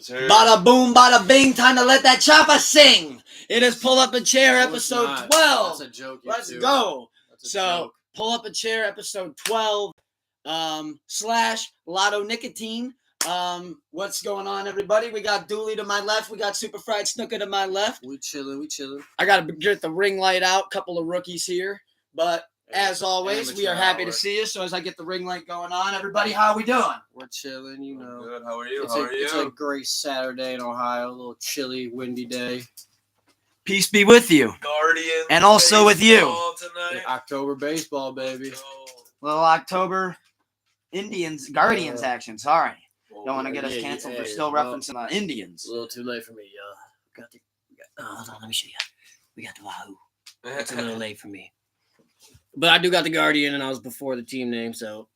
Sir. Bada boom, bada bing, time to let that chopper sing. It is Pull Up a Chair, episode 12. That's a joke. Let's go. So, Pull Up a Chair, episode 12, slash Latto Nicotine. What's going on, everybody? We got Dooley to my left. We got Super Fried Snooker to my left. We chilling. I got to get the ring light out. Couple of rookies here. But as always, we are happy to see you. So as I get the ring light going on, everybody, how are we doing? We're chilling, you know. Good. How are you? It's a great Saturday in Ohio. A little chilly, windy day. Peace be with you. Guardians. And also with you. Tonight. October baseball, baby. Little October Indians, Guardians action. Sorry. Don't want to get us canceled for still referencing the Indians. A little too late for me, hold on, let me show you. We got the Wahoo. It's a little late for me. But I do got the Guardian, and I was before the team name, so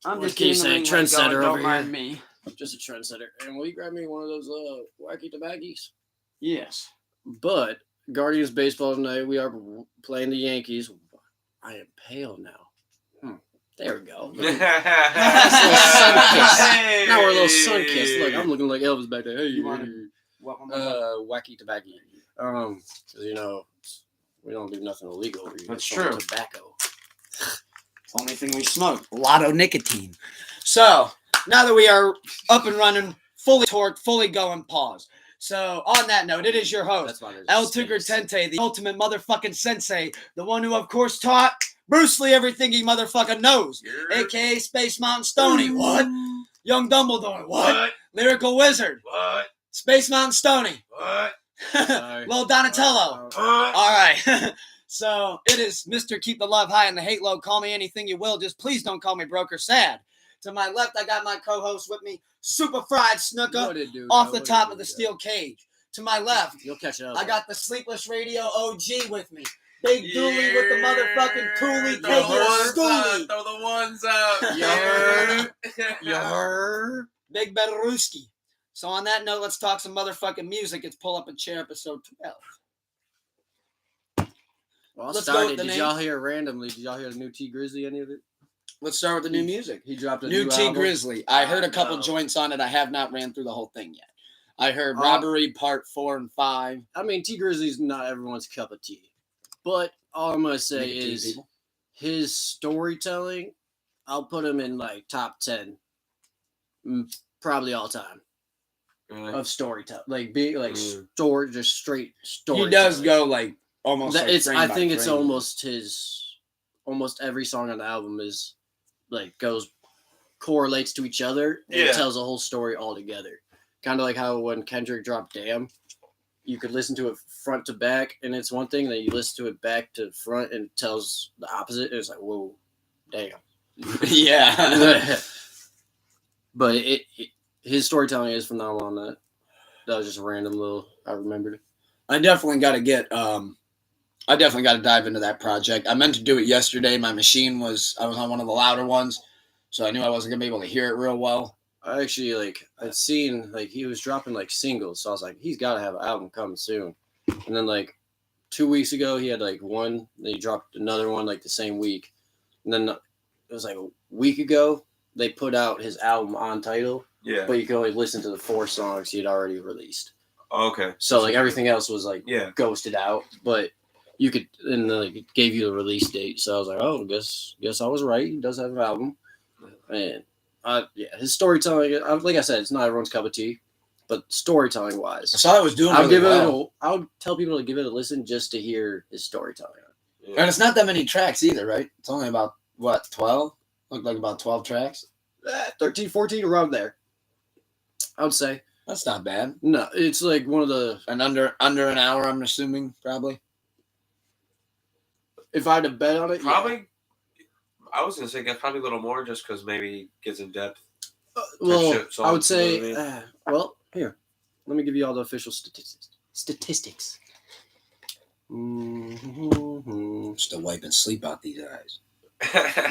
I'm just keep saying trendsetter over Don't mind here. me. Just a trendsetter. And will you grab me one of those wacky tobackies? Yes. But Guardians baseball tonight, we are playing the Yankees. I am pale now. There we go. Nice little sun kiss. Hey. Now we're a little sun kiss. Look, I'm looking like Elvis back there. Hey, You want what one? wacky tobacco. Because you know we don't do nothing illegal over here. That's It's true. only tobacco. Only thing we smoke. Latto Nicotine. So now that we are up and running, fully torqued, fully going, pause. So on that note, it is your host, That's why there's El space. Tigre Tente, the ultimate motherfucking sensei, the one who of course taught Bruce Lee everything he motherfucking knows, aka Space Mountain Stoney. What? Young Dumbledore. What? Lyrical Wizard. What? Space Mountain Stoney. What? Lil Donatello. All right. So it is Mr. Keep the Love High and the Hate Low. Call me anything you will. Just please don't call me broke or sad. To my left, I got my co-host with me, Super Fried Snooker, off the top of the steel cage. To my left, You'll catch it up. I got the Sleepless Radio OG with me. Big Dooley with the motherfucking coolie taking schoolie. Throw the ones out. Yeah. Big Belaruski. So on that note, let's talk some motherfucking music. It's Pull Up a Chair, episode 12. Well, Let's go with the Did name. y'all hear randomly? Did y'all hear the new T Grizzly? Any of it? Let's start with the new music. He dropped a New new T album. Grizzly. I heard a couple No. joints on it. I have not ran through the whole thing yet. I heard Uh, Robbery Part 4 and 5. I mean, T Grizzly's not everyone's cup of tea, but all I'm gonna say Nicotine is people. his storytelling. I'll put him in like top 10, probably all time of storytelling. Like being like story, just straight story. He does go like almost. That like it's. frame I by think it's frame. almost his. Almost every song on the album is like correlates to each other and Yeah. tells a whole story all together. Kind of like how when Kendrick dropped "Damn," you could listen to it front to back and it's one thing, then you listen to it back to front and it tells the opposite. And it's like, whoa, damn. Yeah. But his storytelling is phenomenal on that. That was just a random little. I remembered it. I definitely got to get. I definitely got to dive into that project. I meant to do it yesterday. My machine was. I was on one of the louder ones, so I knew I wasn't gonna be able to hear it real well. I actually I'd seen he was dropping singles, so I was like, he's got to have an album coming soon. And then 2 weeks ago, he had one. Then he dropped another one the same week, and then it was a week ago they put out his album on Tidal, Yeah. but you could only listen to the 4 songs he had already released. Okay. So everything else was Yeah. ghosted out, but you could and it gave you the release date. So I was like, oh, guess I was right. He does have an album, and his storytelling. Like I said, it's not everyone's cup of tea, but storytelling wise, I saw I was doing. I Really would tell people to give it a listen just to hear his storytelling. And it's not that many tracks either, right? It's only about 12. Looked like about 12 tracks. 13, 14, around there. I would say. That's not bad. No, it's one of the. And under an hour, I'm assuming, probably. If I had to bet on it, Probably. yeah. I was gonna say probably a little more, just because maybe he gets in depth. Well, shit, I would say. you know what Well, here, let me give you all the official statistics. Mm-hmm. Still wiping sleep out these eyes.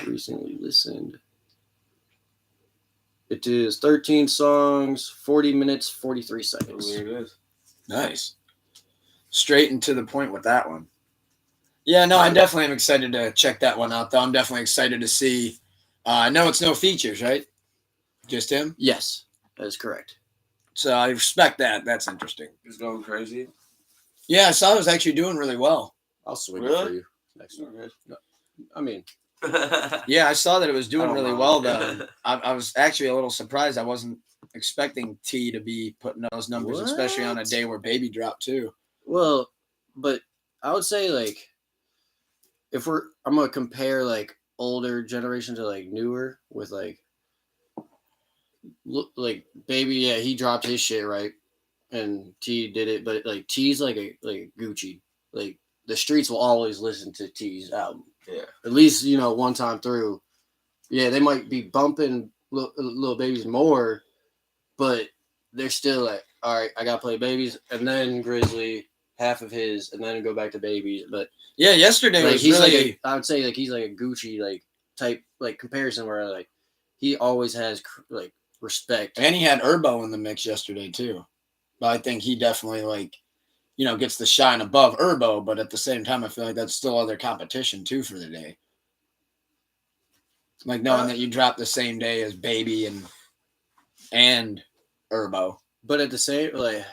Recently listened. It is 13 songs, 40 minutes, 43 seconds. There it is. Nice. Straight and to the point with that one. Yeah, no, I definitely am excited to check that one out, though. I'm definitely excited to see. I know it's no features, right? Just him? Yes, that is correct. So I respect that. That's interesting. He's going crazy. Yeah, I saw it was actually doing really well. I'll swing it Really? for you next time. No, I mean, Yeah, I saw that it was doing I don't really know. well, though. I was actually a little surprised. I wasn't expecting T to be putting those numbers, especially on a What? day where Baby dropped, too. well, but I would say like if I'm gonna compare like older generation to like newer with like look like Baby, yeah, he dropped his shit right, and T did it, but like T's like a Gucci, like the streets will always listen to T's album. Yeah. At least one time through. Yeah, they might be bumping little Babies more, but they're still like, all right, I gotta play Babies, and then Grizzly, half of his, and then go back to Babies. But Yeah, yesterday like was he's really... I would say like he's like a Gucci like type like comparison where like he always has like respect. And he had Urbo in the mix yesterday, too. But I think he definitely, like, gets the shine above Urbo, but at the same time, I feel like that's still other competition, too, for the day. Like, knowing that you drop the same day as Baby and Urbo. But at the same like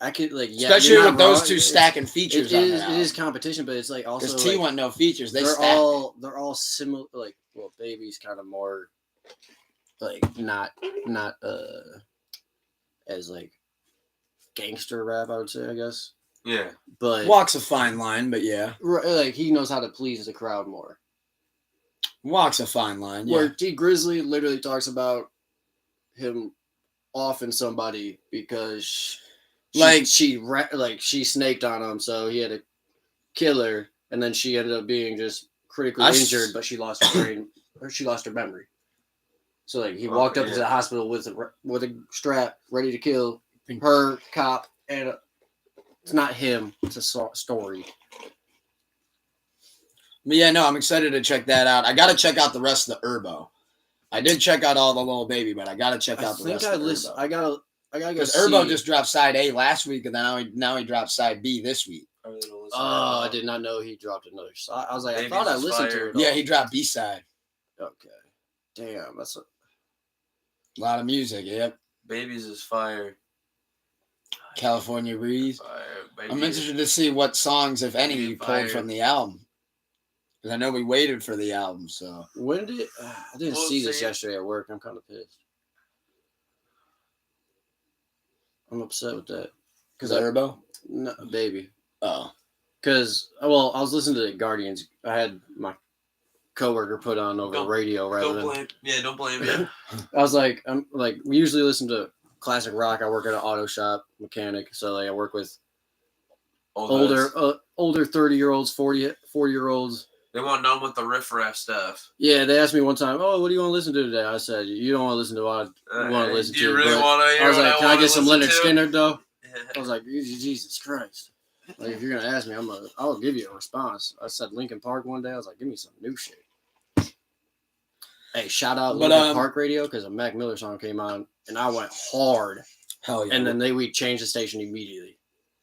I could like Especially you're with not those wrong. two stacking features It on is that it is competition, but it's like also because T like, want no features. They're all similar. Like Baby's kind of more like not as like gangster rap, I would say, I guess. Yeah. But walks a fine line, but yeah, like he knows how to please the crowd more. Walks a fine line. Yeah. Where T Grizzly literally talks about him offing somebody because she snaked on him, so he had to kill her, and then she ended up being just critically injured, but she lost her brain, or she lost her memory. So like he walked up to the hospital with a strap, ready to kill her cop, and it's not him; it's a story. But yeah, no, I'm excited to check that out. I got to check out the rest of the Urbo. I did check out all the Little Baby, but I got to check out the rest of the Urbo. I gotta because Urbo just dropped side A last week, and then now he dropped side B this week. Oh, I did not know he dropped another side. I was like, Baby's I thought I listened to it. Yeah, he dropped B side. Okay, damn, that's a lot of music. Yep. Babies is fire. California Breeze. Fire. I'm interested to see what songs, if any, you pulled from the album. Because I know we waited for the album, so. When did I didn't see this yesterday at work. I'm kind of pissed. I'm upset with that. Because Urbo? No, Baby. Oh. Because, I was listening to the Guardians. I had my coworker put on over radio rather than. Don't blame me. I was like, we usually listen to classic rock. I work at an auto shop mechanic, so like I work with older 30-year-olds, 40-year-olds. They want none with the riff-raff stuff. Yeah, they asked me one time, "Oh, what do you want to listen to today?" I said, "You don't want to listen to what I want to listen to." Do you really want to hear I was what like, "Can I get some Leonard to? Skinner though?" I was like, "Jesus Christ!" Like, if you're gonna ask me, I'll give you a response. I said Linkin Park one day. I was like, "Give me some new shit." Hey, shout out Linkin Park Radio because a Mac Miller song came on and I went hard. Hell yeah! And then we changed the station immediately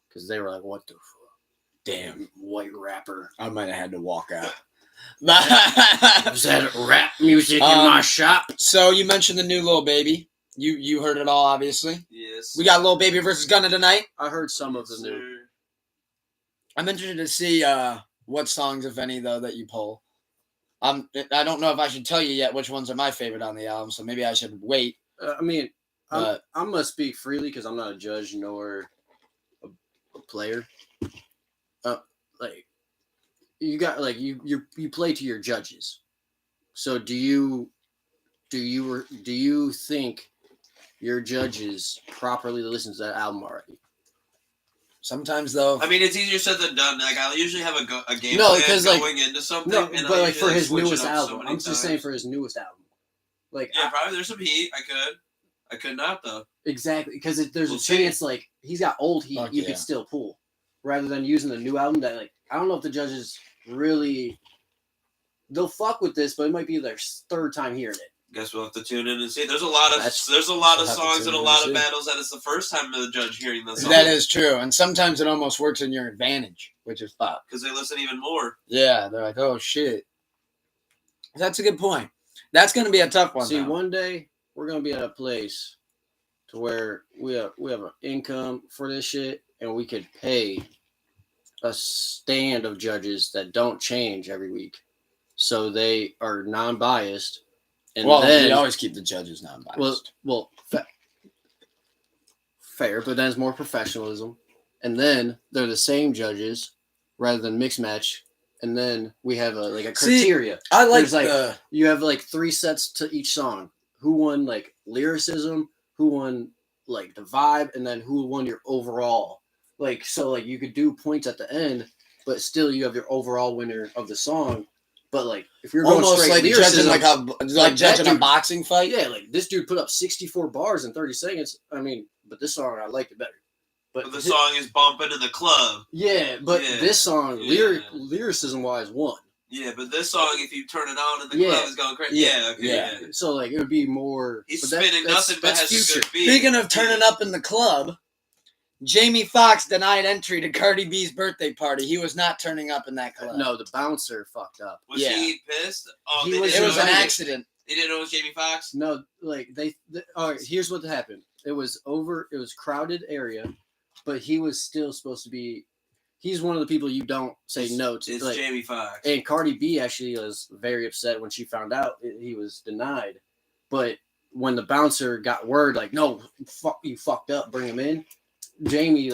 because they were like, "What the fuck? Damn, white rapper!" I might have had to walk out. Was that rap music in my shop? So you mentioned the new Lil Baby. You heard it all, obviously. Yes. We got Lil Baby versus Gunna tonight. I heard some of the new. I'm interested to see what songs, if any, though, that you pull. I don't know if I should tell you yet which ones are my favorite on the album, so maybe I should wait. I'm gonna speak freely because I'm not a judge nor a player. You got you play to your judges. So do you think your judges properly listen to that album already? Sometimes though. I mean, it's easier said than done. Like I usually have a game plan going into something. No, and but for his newest So album, I'm just times. saying for his newest album. Probably there's some heat. I could not though. Exactly, because there's a chance he's got old heat you could still pull, rather than using the new album that I don't know if the judges really they'll fuck with this, but it might be their third time hearing it. Guess we'll have to tune in and see. There's a lot of songs and a lot of battles that it's the first time the judge hearing the song. That is true, and sometimes it almost works in your advantage, which is fuck. Because they listen even more. Yeah, they're like, oh shit. That's a good point. That's going to be a tough one. See, one day we're going to be at a place to where we have an income for this shit, and we could pay a stand of judges that don't change every week, so they are non-biased. And then we always keep the judges non-biased. Fair, but then it's more professionalism. And then they're the same judges rather than mixed match. And then we have a criteria. I like you have like 3 sets to each song. Who won like lyricism? Who won like the vibe? And then who won your overall? Like so, like you could do points at the end, but still you have your overall winner of the song. But like if you're going almost straight like lyricism, judging a boxing fight. yeah, like this dude put up 64 bars in 30 seconds. I mean, but this song I liked it better. But the song is bumping in the club. Yeah, but this song, lyricism wise, won. Yeah, but this song, if you turn it on in the club, is going crazy. Yeah. So like it would be more. He's spinning nothing but has a good beat. Speaking of turning up in the club, Jamie Foxx denied entry to Cardi B's birthday party. He was not turning up in that club. No, the bouncer fucked up. Was he pissed? Oh, it was an accident. They didn't know it was Jamie Foxx? No, like they all right, here's what happened. It was crowded area, but he was still supposed to be. He's one of the people you don't say no to. It's Jamie Foxx. And Cardi B actually was very upset when she found out he was denied. But when the bouncer got word, like, no, fuck, you fucked up, bring him in. Jamie,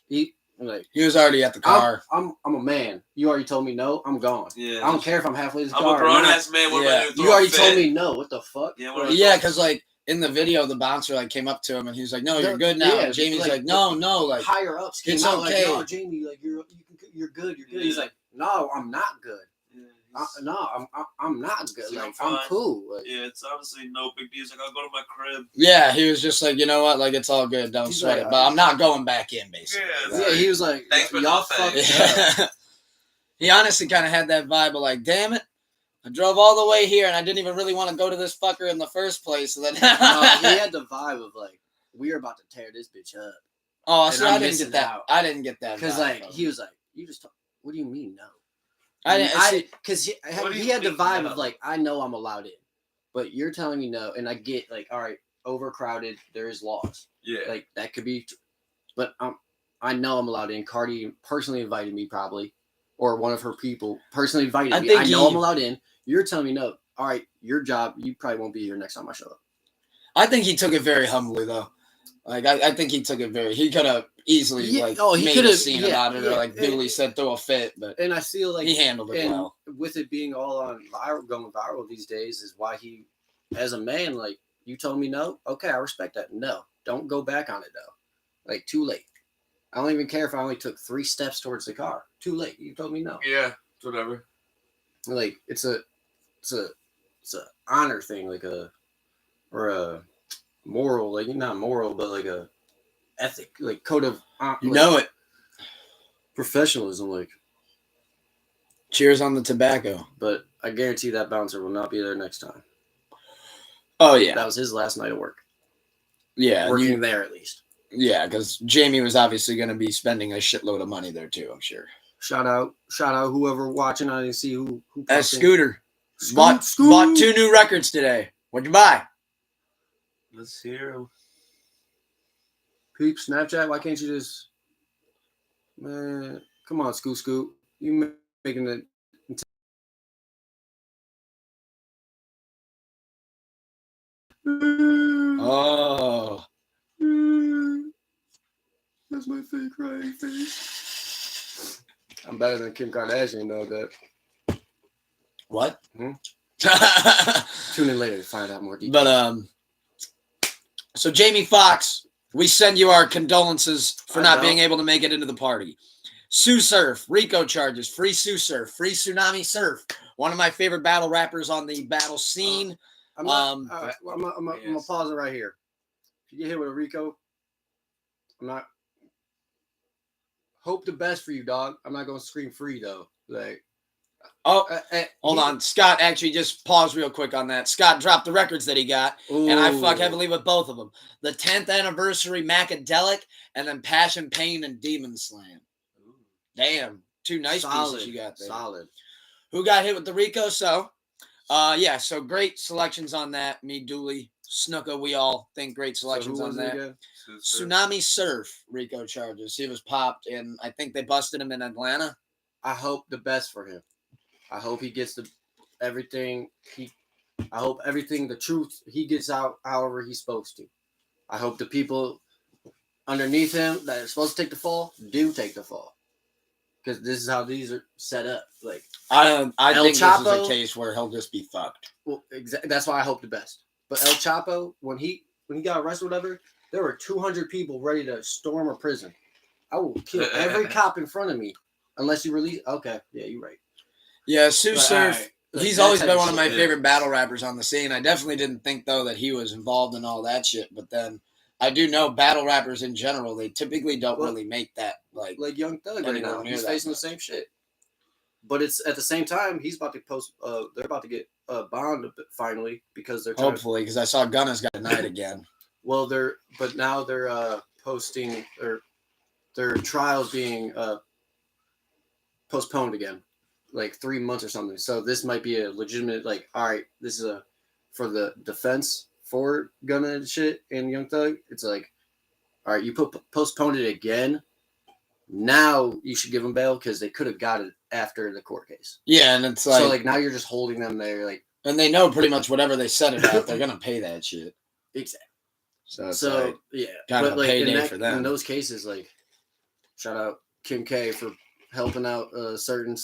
he was already at the car. I'm a man. You already told me no. I'm gone. Yeah. I don't care if I'm halfway to the car. I'm a grown ass man. You already told me no. What the fuck? Yeah, because like in the video, the bouncer came up to him and he was like, "No, you're good now." And Jamie's like, "No, like higher ups. It's okay. Like, no, Jamie, like you're good. You're good." Yeah. He's like, "No, I'm not good. I'm not good. Like I'm cool." Like, yeah, it's honestly no big deal. He's like, I'll go to my crib. Yeah, he was just like, you know what? Like it's all good. Don't sweat it. But I'm not going back in, basically. Yeah, he was like, "Thanks for y'all fucked up." He honestly kind of had that vibe of like, damn it. I drove all the way here and I didn't even really want to go to this fucker in the first place. So then he had the vibe of like, we're about to tear this bitch up. Oh, so I didn't get that. I didn't get that. Because like he was like, you just what do you mean no? I didn't because he had the vibe of like, I know I'm allowed in, but you're telling me no, and I get like, all right, overcrowded, there is laws. Yeah. Like that could be, but I know I'm allowed in. Cardi personally invited me probably, or one of her people personally invited me. I know I'm allowed in. You're telling me no. All right, your job. You probably won't be here next time I show up. I think he took it very humbly though. Like I think he took it very. He could have easily he made a scene about it or like duly said throw a fit, but and I feel like he handled it well. With it being all on going viral these days is why he, as a man, like you told me no. Okay, I respect that. No, don't go back on it though. Like too late. I don't even care if I only took 3 steps towards the car. Too late. You told me no. Yeah, whatever. Like it's a honor thing, like a moral, like not moral, but like a ethic, like code of it. Professionalism, like cheers on the tobacco. But I guarantee that bouncer will not be there next time. Oh yeah. That was his last night of work. Yeah. Working there at least. Yeah, because Jamie was obviously going to be spending a shitload of money there too, I'm sure. Shout out whoever watching. I didn't see who Scooter. Bought 2 new records today. What'd you buy? Let's hear him. Peep, Snapchat, why can't you just... Man, come on, Scoot. You making it... Oh. That's my fake crying face. I'm better than Kim Kardashian, though, that. What? Tune in later to find out more details. But, so Jamie Foxx, we send you our condolences for not being able to make it into the party. Sue Surf, RICO charges, free Sue Surf, free Tsunami Surf. One of my favorite battle rappers on the battle scene. I'm gonna pause it right here. If you get hit with a RICO, I'm not. Hope the best for you, dog. I'm not gonna scream free though. Like, hold on. Scott actually just paused real quick on that. Scott dropped the records that he got, and I fuck heavily with both of them. The 10th anniversary Macadelic, and then Passion, Pain, and Demon Slam. Ooh. Damn, 2 nice pieces you got there. Solid. Who got hit with the RICO? So, so great selections on that. Me duly Snuka, we all think great selections on there. Tsunami Surf, Rico charges. He was popped, and I think they busted him in Atlanta. I hope the best for him. I hope he gets everything. I hope everything, the truth, he gets out however he's supposed to. I hope the people underneath him that are supposed to take the fall do take the fall. Because this is how these are set up. Like I think Chapo, this is a case where he'll just be fucked. Well, that's why I hope the best. But El Chapo, when he got arrested, or whatever, there were 200 people ready to storm a prison. I will kill every cop in front of me unless you release. Okay, yeah, you're right. Yeah, Sue Surf. Right. Like, he's always been one of my favorite battle rappers on the scene. I definitely didn't think though that he was involved in all that shit. But then I do know battle rappers in general. They typically don't really make that like Young Thug right now. He's facing the same shit. But it's at the same time he's about to post. They're about to get bond finally because they're hopefully because I saw Gunna's got denied again. Well, they're posting their trials being postponed again, like 3 months or something. So this might be a legitimate like. All right, this is for the defense for Gunna and shit and Young Thug. It's like, all right, you postponed it again. Now you should give them bail because they could have got it after the court case. Yeah, and it's like... So, like, now you're just holding them there, like... And they know pretty much whatever they set it out, they're going to pay that shit. Exactly. So like, yeah. Kind of a payday for them. In those cases, like, shout out Kim K for helping out certain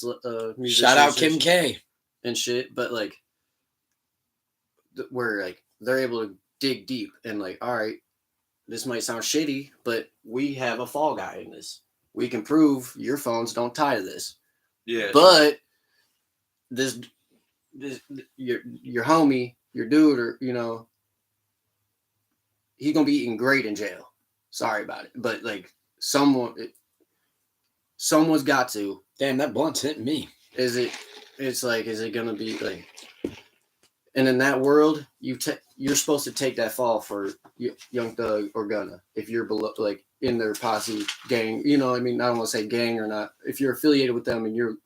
musicians. Shout out Kim K. And shit, but, like, where, like, they're able to dig deep and, like, all right, this might sound shitty, but we have a fall guy in this. We can prove your phones don't tie to this. Yeah. But this your homie, your dude, or he's gonna be eating great in jail. Sorry about it, but like someone's got to. Damn, that blunt's hitting me. Is it gonna be like? And in that world, you're supposed to take that fall for Young Thug or Gunna if you're below, like in their posse gang. I mean, I don't want to say gang or not. If you're affiliated with them and you're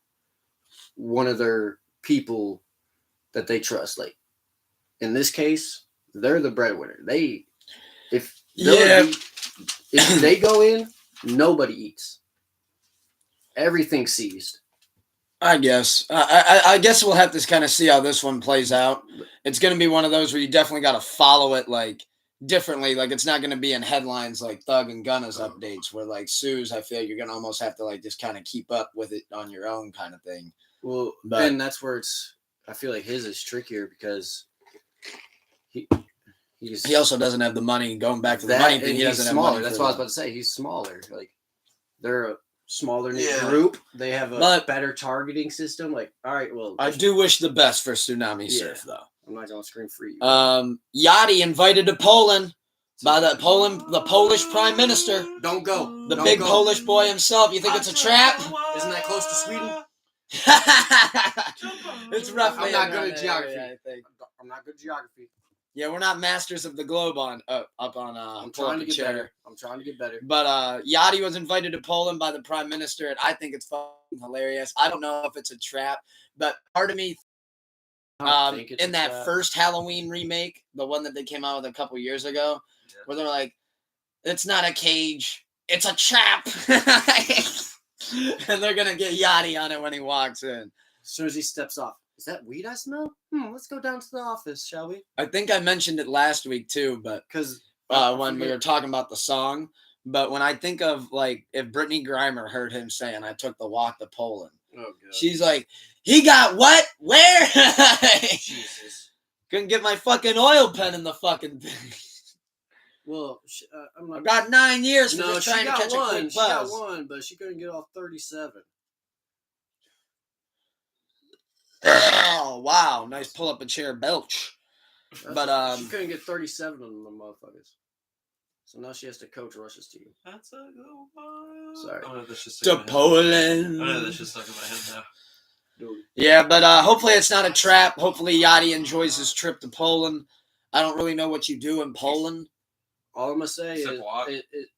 one of their people that they trust, like in this case, they're the breadwinner. If they go in, nobody eats. Everything's seized. I guess. I guess we'll have to kind of see how this one plays out. It's going to be one of those where you definitely got to follow it like differently. Like it's not going to be in headlines like Thug and Gunna's updates where like Sue's, I feel like you're going to almost have to like just kind of keep up with it on your own kind of thing. Well, then that's where I feel like his is trickier because he also doesn't have the money. Going back to the money thing, he doesn't have money. That's what I was about to say. He's smaller. Like they're a smaller group. They have a better targeting system. Like, all right, well, I do wish the best for Tsunami Surf, though. I'm not gonna scream for you. Yachty invited to Poland by the Polish Prime Minister. Don't go. The big Polish boy himself. You think it's a trap? Isn't that close to Sweden? It's roughly. I'm not good at geography. I think I'm not good at geography. Yeah, we're not masters of the globe up on. I'm trying to get better. I'm trying to get better. But Yachty was invited to Poland by the Prime Minister, and I think it's fucking hilarious. I don't know if it's a trap, but part of me, in that first Halloween remake, the one that they came out with a couple years ago, where they're like, "It's not a cage, it's a trap," and they're gonna get Yachty on it when he walks in. As soon as he steps off. Is that weed I smell? Let's go down to the office, shall we? I think I mentioned it last week too, but because when we were talking about the song, but when I think of like if Brittany Griner heard him saying, "I took the walk to Poland," she's like, "He got what? Where?" Jesus, couldn't get my fucking oil pen in the fucking thing. Well, I got 9 years for just trying to catch a quick buzz. She got one, but she couldn't get off 37. Oh wow! Nice pull up a chair belch. But she couldn't get 37 on them motherfuckers. So now she has to coach Russia's team. That's a good one. Sorry. To Poland. I know this just stuck in my head now. Dude. Yeah, but hopefully it's not a trap. Hopefully Yachty enjoys his trip to Poland. I don't really know what you do in Poland. All I'm gonna say is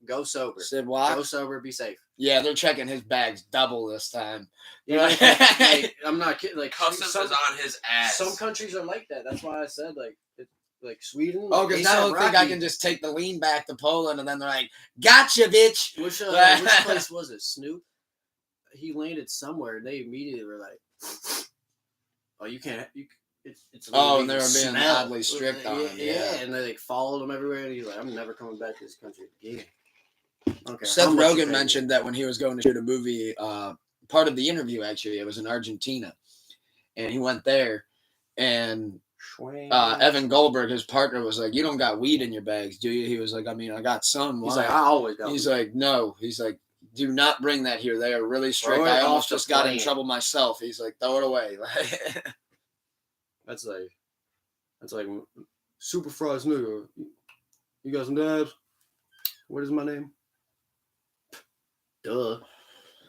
go sober. Sid what? Go sober. Be safe. Yeah, they're checking his bags double this time. Yeah, like, I'm not kidding. Like customs is on his ass. Some countries are like that. That's why I said like like Sweden. Oh, because I don't think I can just take the lean back to Poland, and then they're like, "Gotcha, bitch." Which place was it? Snoop. He landed somewhere, and they immediately were like, "Oh, you can't. It's and they were being oddly strict on him. Yeah, and they like followed him everywhere, and he's like, "I'm never coming back to this country again." Okay. Seth Rogen mentioned that when he was going to shoot a movie, part of the interview actually, it was in Argentina, and he went there, and Evan Goldberg, his partner, was like, "You don't got weed in your bags, do you?" He was like, "I mean, I got some." He's like, "I always got." He's like, "No." He's like, "Do not bring that here. They are really strict. Throw it I off almost the just got in plane." trouble myself." He's like, "Throw it away." That's like super fries nigga. You got some dabs? What is my name? Duh.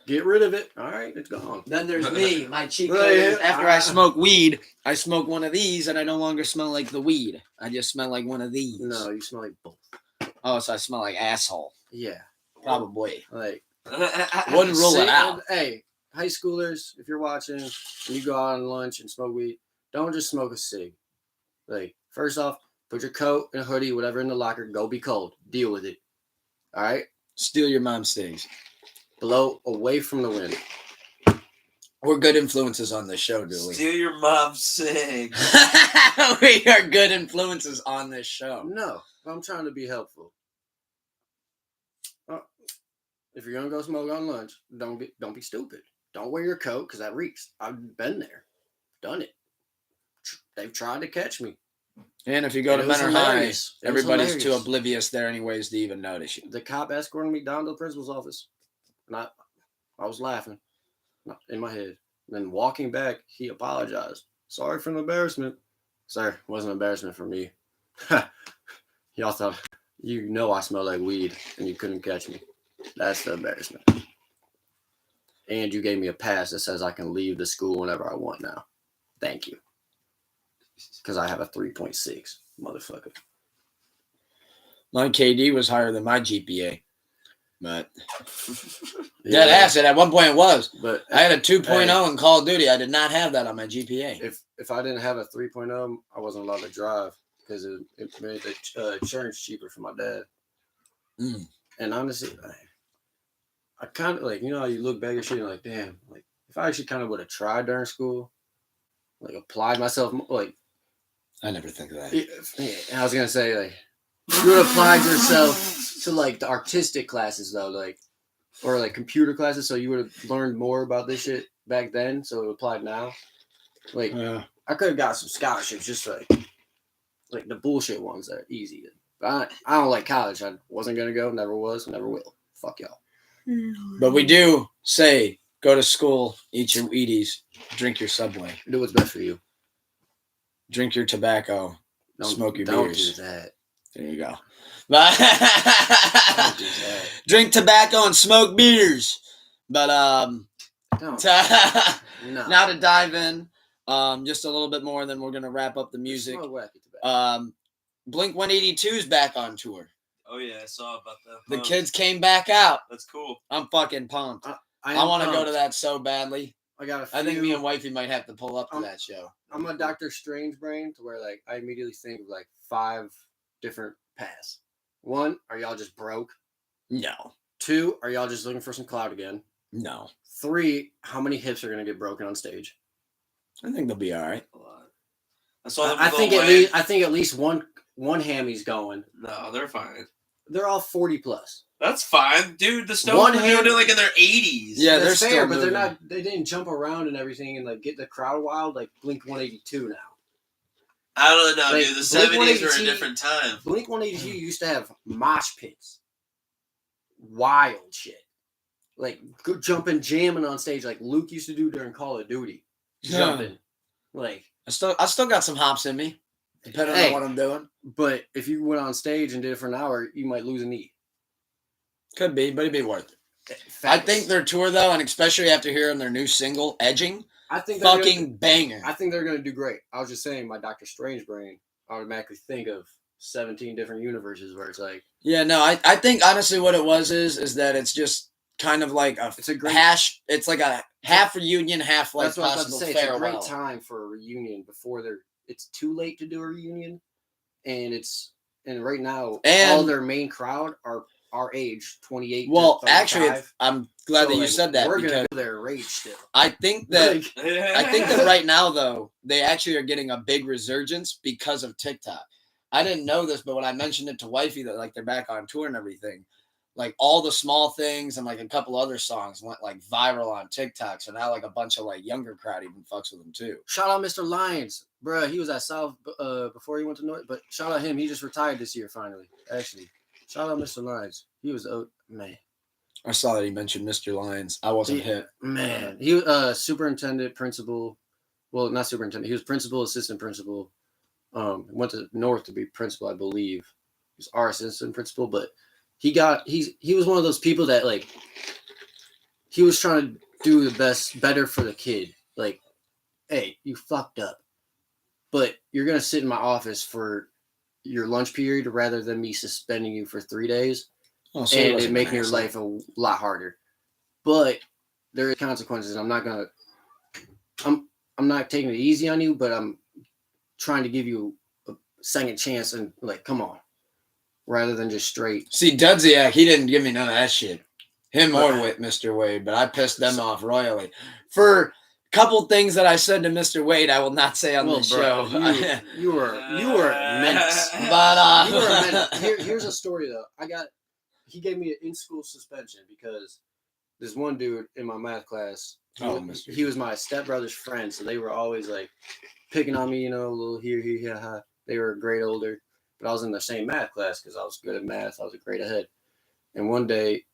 Get rid of it. All right, it's gone. Then there's me. My cheat code is after I smoke weed, I smoke one of these, and I no longer smell like the weed. I just smell like one of these. No, you smell like both. Oh, so I smell like asshole. Yeah. Probably. Like, wouldn't rule it out. Hey, high schoolers, if you're watching and you go out on lunch and smoke weed, don't just smoke a cig. Like, first off, put your coat and a hoodie, whatever, in the locker. Go be cold. Deal with it. All right? Steal your mom's cigs. Blow away from the wind. We're good influences on this show, do we? Steal your mom's cig. We are good influences on this show. No, I'm trying to be helpful. If you're gonna go smoke on lunch, don't be stupid. Don't wear your coat because that reeks. I've been there, done it. They've tried to catch me. And if you go to Menor High, everybody's hilarious. too oblivious there anyways to even notice you. The cop escorted me down to the principal's office. And I was laughing in my head. And then walking back, he apologized. Sorry for the embarrassment. Sir, it wasn't an embarrassment for me. Y'all thought, I smell like weed and you couldn't catch me. That's the embarrassment. And you gave me a pass that says I can leave the school whenever I want now. Thank you. Because I have a 3.6, motherfucker. My KD was higher than my GPA. But Yeah. dead ass, it at one point it was. But I had a 2.0 in Call of Duty. I did not have that on my GPA. If I didn't have a 3.0, I wasn't allowed to drive because it made the insurance cheaper for my dad. Mm. And honestly, I kind of like, how you look back at shit and you're like, damn, like if I actually kind of would have tried during school, like applied myself, like I never think of that. I was gonna say like you would have applied yourself to like the artistic classes though, like or like computer classes, so you would have learned more about this shit back then, so it applied now. Like I could have got some scholarships just like the bullshit ones that are easy. But I don't like college. I wasn't gonna go, never was, never will. Fuck y'all. But we do say go to school, eat your Wheaties, drink your Subway, Do what's best for you. drink your tobacco, smoke your don't beers. Do that. There you go. Don't do that. Drink tobacco and smoke beers. But Don't. No. now to dive in, just a little bit more, and then we're gonna wrap up the music. Smoke wacky tobacco. Blink 182's back on tour. Oh yeah, I saw about that. The kids came back out. That's cool. I'm fucking pumped. I want to go to that so badly. I think me and wifey might have to pull up to that show. I'm a Doctor Strange brain to where like I immediately think of like 5 different paths. 1, are y'all just broke? No. 2, are y'all just looking for some clout again? No. 3, how many hips are gonna get broken on stage? I think they'll be all right. A lot. I saw them. I think at least one hammy's going. No, they're fine. They're all 40 plus. That's fine, dude. The Stones were doing it like in their 80s. Yeah, That's they're fair, still but moving. they're not. They didn't jump around and everything and like get the crowd wild like Blink 182 now. I don't know, Like, dude. The 70s were a 182 different time. Blink 182 used to have mosh pits, wild shit, like jumping, jamming on stage, like Luke used to do during Call of Duty, jumping. Like I still got some hops in me, depending on what I'm doing. But if you went on stage and did it for an hour, you might lose a knee. Could be, but it'd be worth it. Facts. I think their tour though, and especially after hearing their new single "Edging," I think fucking banger. I think they're gonna do great. I was just saying, my Doctor Strange brain automatically think of 17 different universes where it's like, Yeah, no, I think honestly what it was is that it's just kind of like it's a great it's like a half reunion, half like That's what I was about possible to say. It's a farewell. great time for a reunion before it's too late to do a reunion. and right now And all their main crowd are our age, 28. Well, to 35. actually, I'm glad that you said that we're because gonna feel their rage still. I think that that right now though they actually are getting a big resurgence because of TikTok. I didn't know this, but when I mentioned it to wifey that like they're back on tour and everything, like all the small things and like a couple other songs went like viral on TikTok. So now like a bunch of like younger crowd even fucks with them too. Shout out Mr. Lyons, bruh. He was at South before he went to North, but shout out him. He just retired this year finally. Actually, shout out Mr. Lyons. He was man. I saw that he mentioned Mr. Lyons. I wasn't hit. Man, he was superintendent, principal. Well, not superintendent. He was principal, assistant principal. Went to North to be principal, I believe. He was our assistant principal, but he was one of those people that like he was trying to do the better for the kid. Like, hey, you fucked up, but you're gonna sit in my office for your lunch period rather than me suspending you for 3 days. Oh, so and it making your life a lot harder. But there are consequences. I'm not taking it easy on you, but I'm trying to give you a second chance and like, come on, rather than just straight. See, Dudziak, he didn't give me none of that shit. Him or with Mr. Wade, but I pissed them off royally. For a couple things that I said to Mr. Wade, I will not say on the show. You were a menace. But you were a menace. Here's a story though. He gave me an in-school suspension because this one dude in my math class, he was my stepbrother's friend, so they were always like picking on me, a little here. They were a grade older, but I was in the same math class because I was good at math. I was a grade ahead. And one day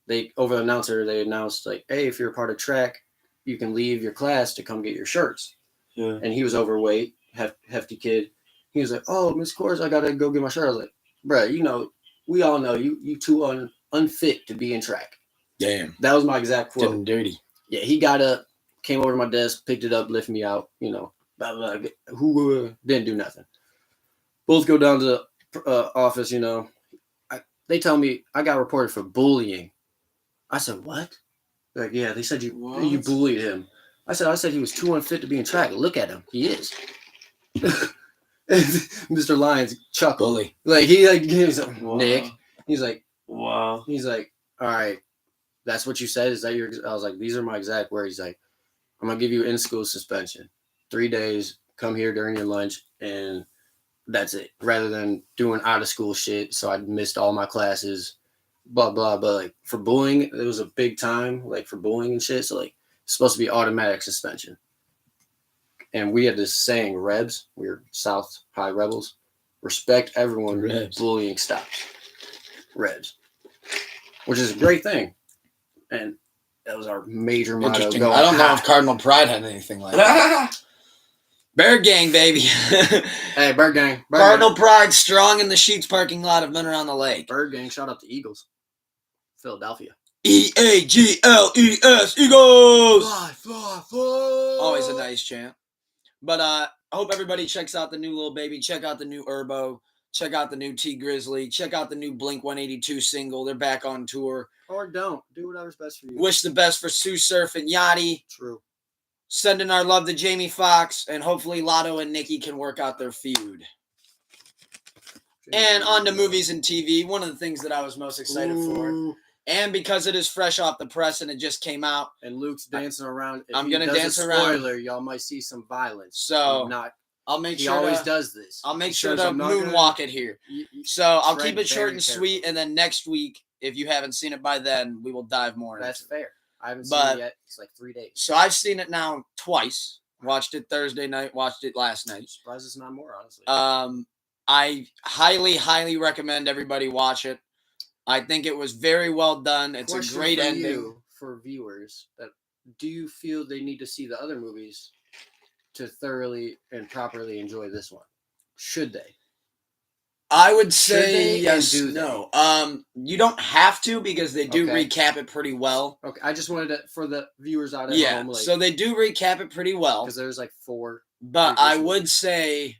they over the announcer, they announced like, hey, if you're a part of track, you can leave your class to come get your shirts. Yeah. And he was overweight, hefty kid. He was like, oh, Miss Kors, I gotta go get my shirt. I was like, bruh, we all know you too unfit to be in track. Damn. That was my exact quote. Getting dirty. Yeah, he got up, came over to my desk, picked it up, lifted me out, blah, blah, blah. Who didn't do nothing. Both go down to the office, they tell me I got reported for bullying. I said, what? They're like, yeah, they said you bullied him. I said he was too unfit to be in track. Look at him. He is. Mr. Lyons chuckled. Bully. Like he like Wow. Nick. He's like, wow. He's like, all right, that's what you said. Is that your? I was like, these are my exact words. He's like, I'm gonna give you in-school suspension, 3 days. Come here during your lunch, and that's it. Rather than doing out-of-school shit, so I missed all my classes. Blah blah. But like for bullying, it was a big time. Like for bullying and shit. So like, it's supposed to be automatic suspension. And we had this saying, Rebs, we were South High Rebels, respect everyone, Rebs. Bullying stops. Rebs. Which is a great thing. And that was our major motto. I don't know if Cardinal Pride had anything like that. Bear Gang, baby. Hey, Bird Gang. Cardinal Pride strong in the Sheets parking lot of Men Around the Lake. Bird Gang, shout out to Eagles. Philadelphia. EAGLES, Eagles! Fly. Always a nice chant. But I hope everybody checks out the new Lil Baby. Check out the new Urbo. Check out the new T Grizzly. Check out the new Blink 182 single. They're back on tour. Or don't. Do whatever's best for you. Wish the best for Sue Surf and Yachty. True. Sending our love to Jamie Foxx. And hopefully Latto and Nicki can work out their feud. And on to movies and TV. One of the things that I was most excited for. And because it is fresh off the press and it just came out. And Luke's dancing around. I'm going to dance around. Spoiler, y'all might see some violence. So I'll make sure. He always does this. I'll make sure to moonwalk it here. So I'll keep it short and sweet. And then next week, if you haven't seen it by then, we will dive more into it. That's fair. I haven't seen it yet. It's like 3 days. So I've seen it now twice. Watched it Thursday night. Watched it last night. Surprised it's not more, honestly. I highly, highly recommend everybody watch it. I think it was very well done. It's a great ending. For viewers, do you feel they need to see the other movies to thoroughly and properly enjoy this one? Should they? I would say yes. Do no. You don't have to because they do recap it pretty well. Okay, I just wanted to for the viewers out at home. Yeah, so they do recap it pretty well because there's like 4. But I would say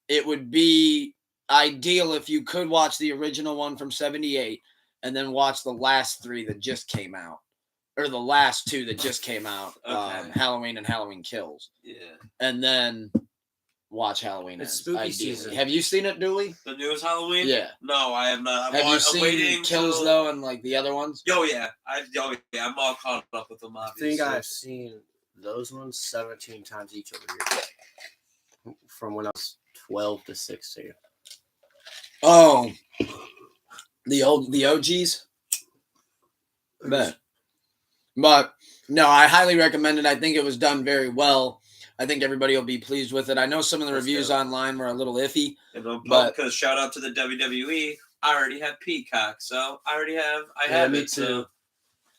it would be ideal if you could watch the original one from '78 and then watch the last 3 that just came out, or the last 2 that just came out, Halloween and Halloween Kills. Yeah. And then watch Halloween. It's Ends, spooky ideally. season. Have you seen it, Dooley? The newest Halloween? Yeah. No, I have not. Have you seen waiting Kills till... though, and like the other ones? Oh yeah, I'm all caught up with them. Obviously. I think I've seen those ones 17 times each over here, from when I was 12 to 16. Oh, the OGs. But no, I highly recommend it. I think it was done very well. I think everybody will be pleased with it. I know some of the reviews online were a little iffy. But because shout out to the WWE, I already have Peacock, so I have me it. too. So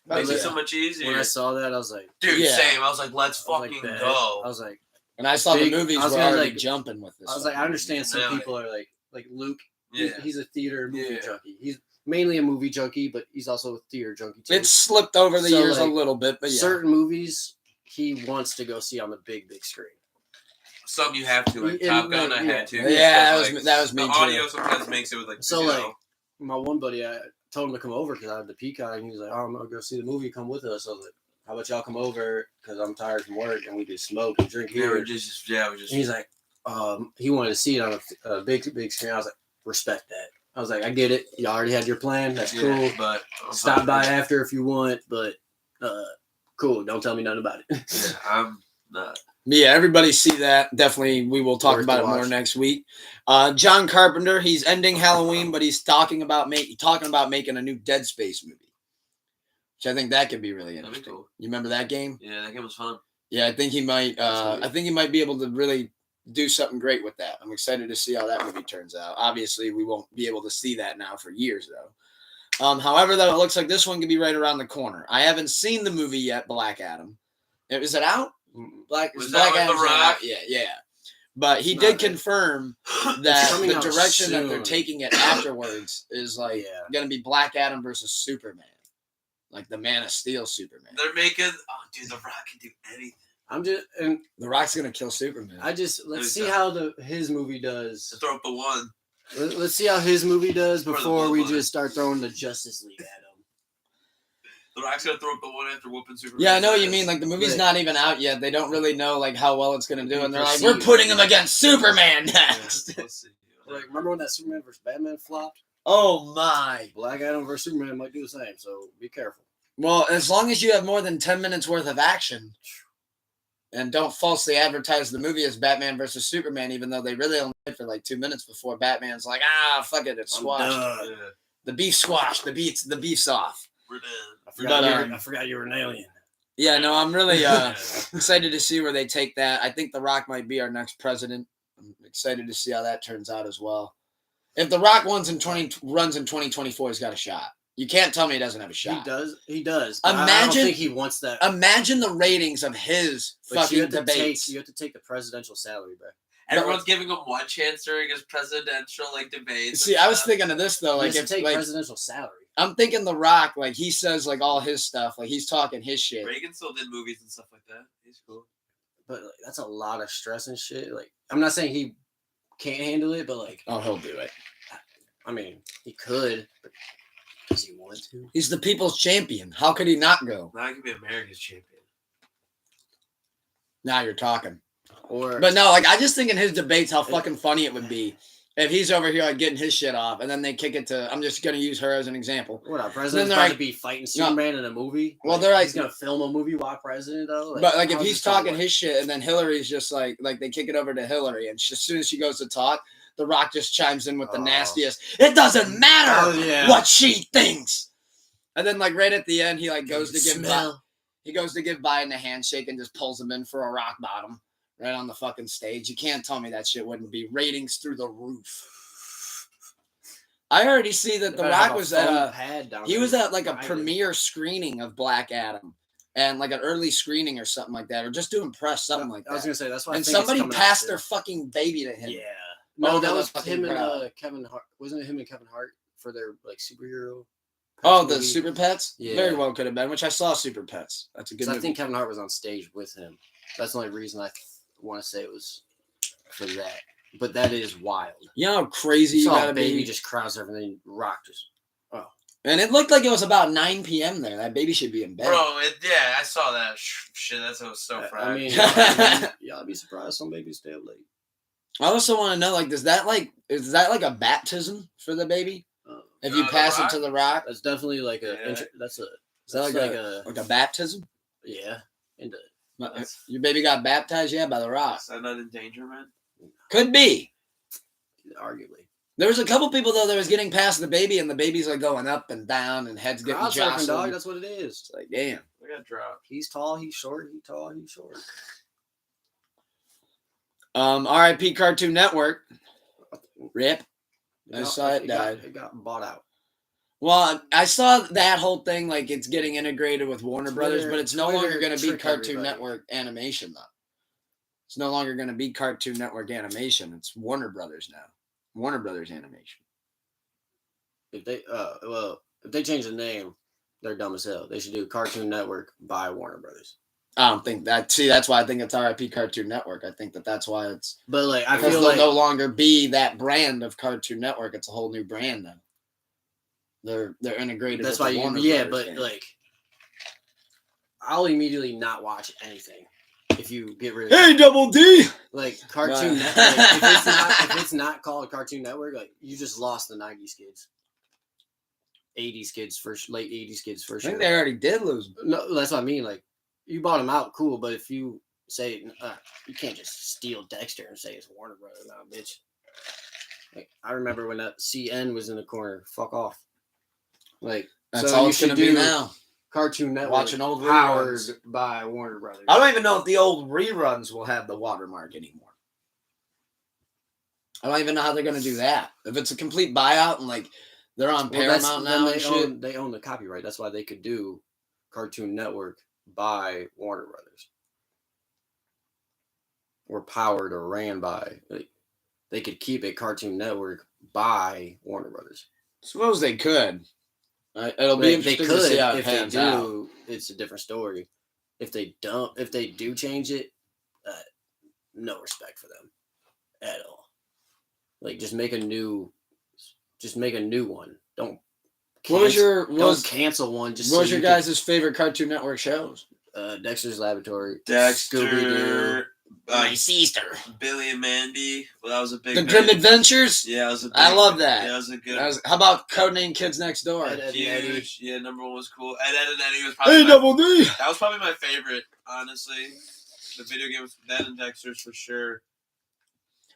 makes it so much easier. When I saw that, I was like, dude, same. I was like, let's fucking go. I was like, and I saw the movies were already jumping with this. I was like, I understand some people are like Luke. He's a theater movie junkie. He's mainly a movie junkie, but he's also a theater junkie too. It's slipped over the years a little bit, but certain movies he wants to go see on the big screen. Some you have to, like Top Gun. I had to. Yeah, that was me too. The audio sometimes makes it with like. So like my one buddy, I told him to come over because I have the Peacock, and he was like, "Oh, I'm gonna go see the movie. Come with us." I was like, "How about y'all come over? Because I'm tired from work, and we just smoke and drink here." We just. And he's like, he wanted to see it on a big screen. I was like, respect that. I was like, I get it. You already had your plan. That's cool. But stop by after if you want. But cool. Don't tell me nothing about it. Yeah, I'm not. Yeah, everybody see that. Definitely, we will talk about it more next week. John Carpenter, he's ending Halloween, but he's talking about making a new Dead Space movie, which I think that could be really interesting. Cool. You remember that game? Yeah, that game was fun. Yeah, I think he might. I think he might be able to really do something great with that. I'm excited to see how that movie turns out. Obviously, we won't be able to see that now for years, though. However, though, it looks like this one could be right around the corner. I haven't seen the movie yet, Black Adam. Is it out? Black Adam. The Rock? Yeah. But he did confirm that the direction that they're taking it afterwards is like going to be Black Adam versus Superman, like the Man of Steel Superman. They're making. Oh, dude, The Rock can do anything. And The Rock's gonna kill Superman. Let's see how his movie does. Throw up the one. Let's see how his movie does before we just start throwing the Justice League at him. The Rock's gonna throw up the one after whooping Superman. Yeah, I know what you mean. Like the movie's not even out yet. They don't really know like how well it's gonna do, and they're like, "We're putting him against Superman next." Like, remember when that Superman versus Batman flopped? Oh my! Black Adam versus Superman might do the same, so be careful. Well, as long as you have more than 10 minutes worth of action. And don't falsely advertise the movie as Batman versus Superman, even though they really only did for like 2 minutes before Batman's like, fuck it, it's squashed. The beef squashed. The beef's off. We're done. I forgot you were an alien. Yeah, no, I'm really excited to see where they take that. I think The Rock might be our next president. I'm excited to see how that turns out as well. If The Rock runs in 2024, he's got a shot. You can't tell me he doesn't have a shot. He does. Imagine, I don't think he wants that. Imagine the ratings of his fucking debates. You have to take the presidential salary, bro. Everyone's giving him one chance during his presidential debates. See, I was thinking of this though. Like, if take presidential salary. I'm thinking The Rock, like he says, like all his stuff, like he's talking his shit. Reagan still did movies and stuff like that. He's cool, but that's a lot of stress and shit. Like, I'm not saying he can't handle it, but like, he'll do it. I mean, he could. But does he want to? He's the people's champion. How could he not go? Now he can be America's champion. Now you're talking. But no, like I just think in his debates how fucking funny it would be if he's over here like getting his shit off, and then they kick it to. I'm just gonna use her as an example. What? Our president's about to be fighting Superman in a movie. Well, they're like he's gonna film a movie while president though. But like if he's talking his shit, and then Hillary's just like they kick it over to Hillary, and as soon as she goes to talk, The Rock just chimes in with the nastiest. It doesn't matter what she thinks. And then like right at the end, he like goes to give Biden a handshake and just pulls him in for a rock bottom. Right on the fucking stage. You can't tell me that shit wouldn't be ratings through the roof. I already see that The Rock was at he was at like a premiere screening of Black Adam and like an early screening or something like that, or just doing press, something like that. I was gonna say that's why. And somebody passed their fucking baby to him. Yeah. No, that was him and Kevin Hart. Wasn't it him and Kevin Hart for their like superhero? Oh, the Super Pets? Yeah. Very well could have been, which I saw Super Pets. That's a good movie. I think Kevin Hart was on stage with him. That's the only reason I want to say it was for that. But that is wild. You know how crazy you gotta be? Baby just cries everything. Rock just. Oh. And it looked like it was about 9 p.m. there. That baby should be in bed. Bro, I saw that shit. That was so fried. I mean, y'all be surprised some babies stay up late. I also want to know, like, is that like a baptism for the baby? If you pass it to the rock, that's definitely like a. Yeah. That's a. is that like a baptism? Yeah. Your baby got baptized, by the rock. Is that not endangerment? Could be. Arguably. There was a couple people though that was getting past the baby, and the babies are going up and down, and heads getting jostled. Dog, that's what it is. It's like, damn. I got dropped. He's tall, he's short. He's tall, he's short. R.I.P. Cartoon Network. Rip. I saw it died. It got bought out. Well, I saw that whole thing, like it's getting integrated with Warner Brothers, but it's no longer going to be Cartoon Network animation, though. It's no longer going to be Cartoon Network animation. It's Warner Brothers now. Warner Brothers animation. If they change the name, they're dumb as hell. They should do Cartoon Network by Warner Brothers. I don't think that. See, that's why I think it's R.I.P. Cartoon Network. I think that's why it's. But like, I feel feel like no longer be that brand of Cartoon Network. It's a whole new brand now. They're integrated. That's with why Warner but brand. like, I'll immediately not watch anything if you get rid of. Hey, Double D. Like Cartoon Network. If it's not called Cartoon Network, like you just lost the '90s kids. 80s kids first, late 80s kids for I sure. think they already did lose. No, that's what I mean. Like, you bought them out, cool. But if you say you can't just steal Dexter and say it's Warner Brothers now, bitch. Like, I remember when that CN was in the corner. Fuck off. Like, That's so all you it's gonna should be do now. Cartoon Network Watching old powered reruns by Warner Brothers. I don't even know if the old reruns will have the watermark anymore. I don't even know how they're gonna do that. If it's a complete buyout and like they're on Paramount now and shit. They own the copyright. That's why they could do Cartoon Network by Warner Brothers. Or powered or ran by. Like, they could keep it Cartoon Network by Warner Brothers. Suppose they could. It'll be interesting to see how it pans out. It's a different story. If they do change it, no respect for them at all. Like, just make a new one. Don't cancel one. Just what was your guys' favorite Cartoon Network shows? Dexter's Laboratory, Dexter, Scooby-Doo, My sister, Billy and Mandy. Well, that was a big. The Grim Adventures. Yeah, that was a big. I love that. Yeah, that was a good. How about Codename Kids Next Door? Huge. Yeah, number one was cool. Ed, and Eddie was probably. Hey, Double D. That was probably my favorite, honestly. The video games, that and Dexter's for sure.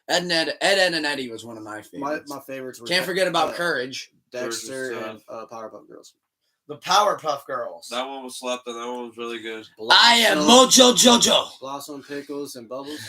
Ed, and Eddie was one of my favorites. My favorites were. Can't forget about Courage. Dexter and Powerpuff Girls. The Powerpuff Girls. That one was slept, and that one was really good. I am Mojo Jojo. Blossom, Pickles, and Bubbles.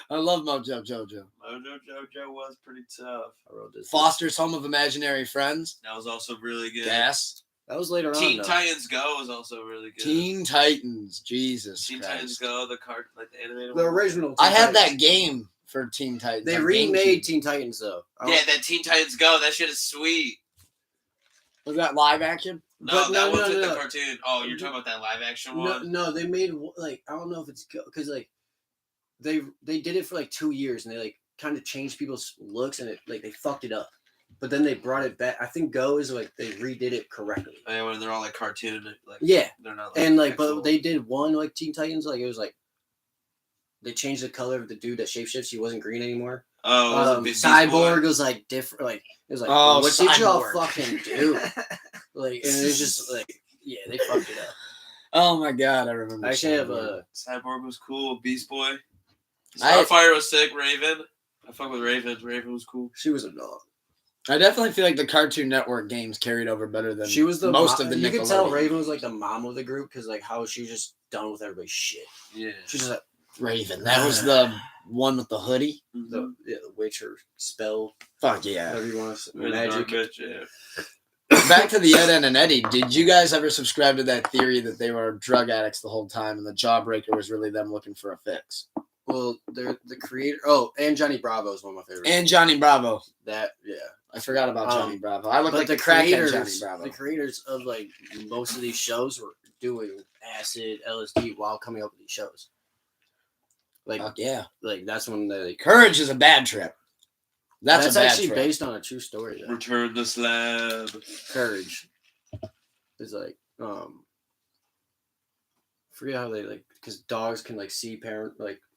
I love Mojo Jojo. Mojo Jojo was pretty tough. I wrote this. Foster's Home of Imaginary Friends. That was also really good. Gas. That was later on. Teen Titans Go was also really good. Teen Titans. Jesus Teen Christ. Titans Go, the card, like the animated The one. original. I had that game for Teen Titans. They remade Teen Titans though. Yeah, that Teen Titans Go. That shit is sweet. Was that live action? No, that was with the cartoon. Oh, you're talking about that live action one? No, they made like I don't know if it's because like they did it for like 2 years and they like kind of changed people's looks and it like they fucked it up, but then they brought it back. I think Go is like they redid it correctly. Oh, yeah, when they're all like cartoon, like yeah, they're not. Like, and like, but they did one like Teen Titans like it was like they changed the color of the dude that shapeshifts. He wasn't green anymore. Oh, Cyborg was like different. Like it was like, oh, what Cyborg. did y'all fucking do? Like, and it was just like, yeah, they fucked it up. Oh my god, I remember. I actually have a Cyborg was cool. Beast Boy. Starfire was sick. Raven. I fuck with Raven. Raven was cool. She was a dog. I definitely feel like the Cartoon Network games carried over better than she was the most of the Nickelodeon. You could tell Raven was like the mom of the group because like how she was just done with everybody's shit. Yeah. She's just like Raven. That was the one with the hoodie. The witch or spell. Fuck yeah. Whatever you want to say. Magic. Bitch, yeah. Back to the Ed, and Eddie. Did you guys ever subscribe to that theory that they were drug addicts the whole time and the Jawbreaker was really them looking for a fix? Well, they're the creator. Oh, and Johnny Bravo is one of my favorites. And Johnny Bravo. That, yeah. I forgot about Johnny Bravo. I look like the crackhead Johnny Bravo. The creators of like most of these shows were doing acid, LSD while coming up with these shows. Like, fuck yeah. Like that's when they. Courage is a bad trip. That's a bad actually trip. based on a true story. Though. Return the slab. Courage. It's like forget how they like because dogs can like see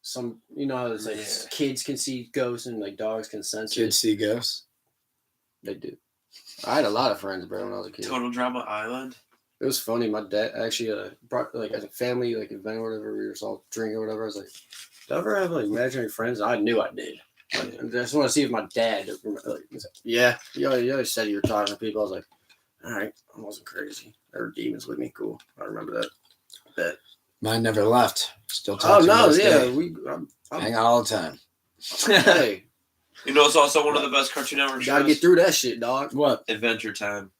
some, it's like kids can see ghosts and like dogs can sense it. Kids see ghosts. They do. I had a lot of friends, bro, when I was a kid. Total Drama Island. It was funny. My dad actually brought like as a family like event or whatever. We were all drinking or whatever. I was like, "Do I ever have like imaginary friends?" I knew I did. I just want to see if my dad. Like, he's like, yeah, you always said you were talking to people. I was like, all right, I wasn't crazy. There were demons with me. Cool. I remember that. Bet. Mine never left. Still talking. Oh no, yeah, I hang out all the time. Hey, it's also one of the best Cartoon Network shows. Gotta get through that shit, dog. What? Adventure Time.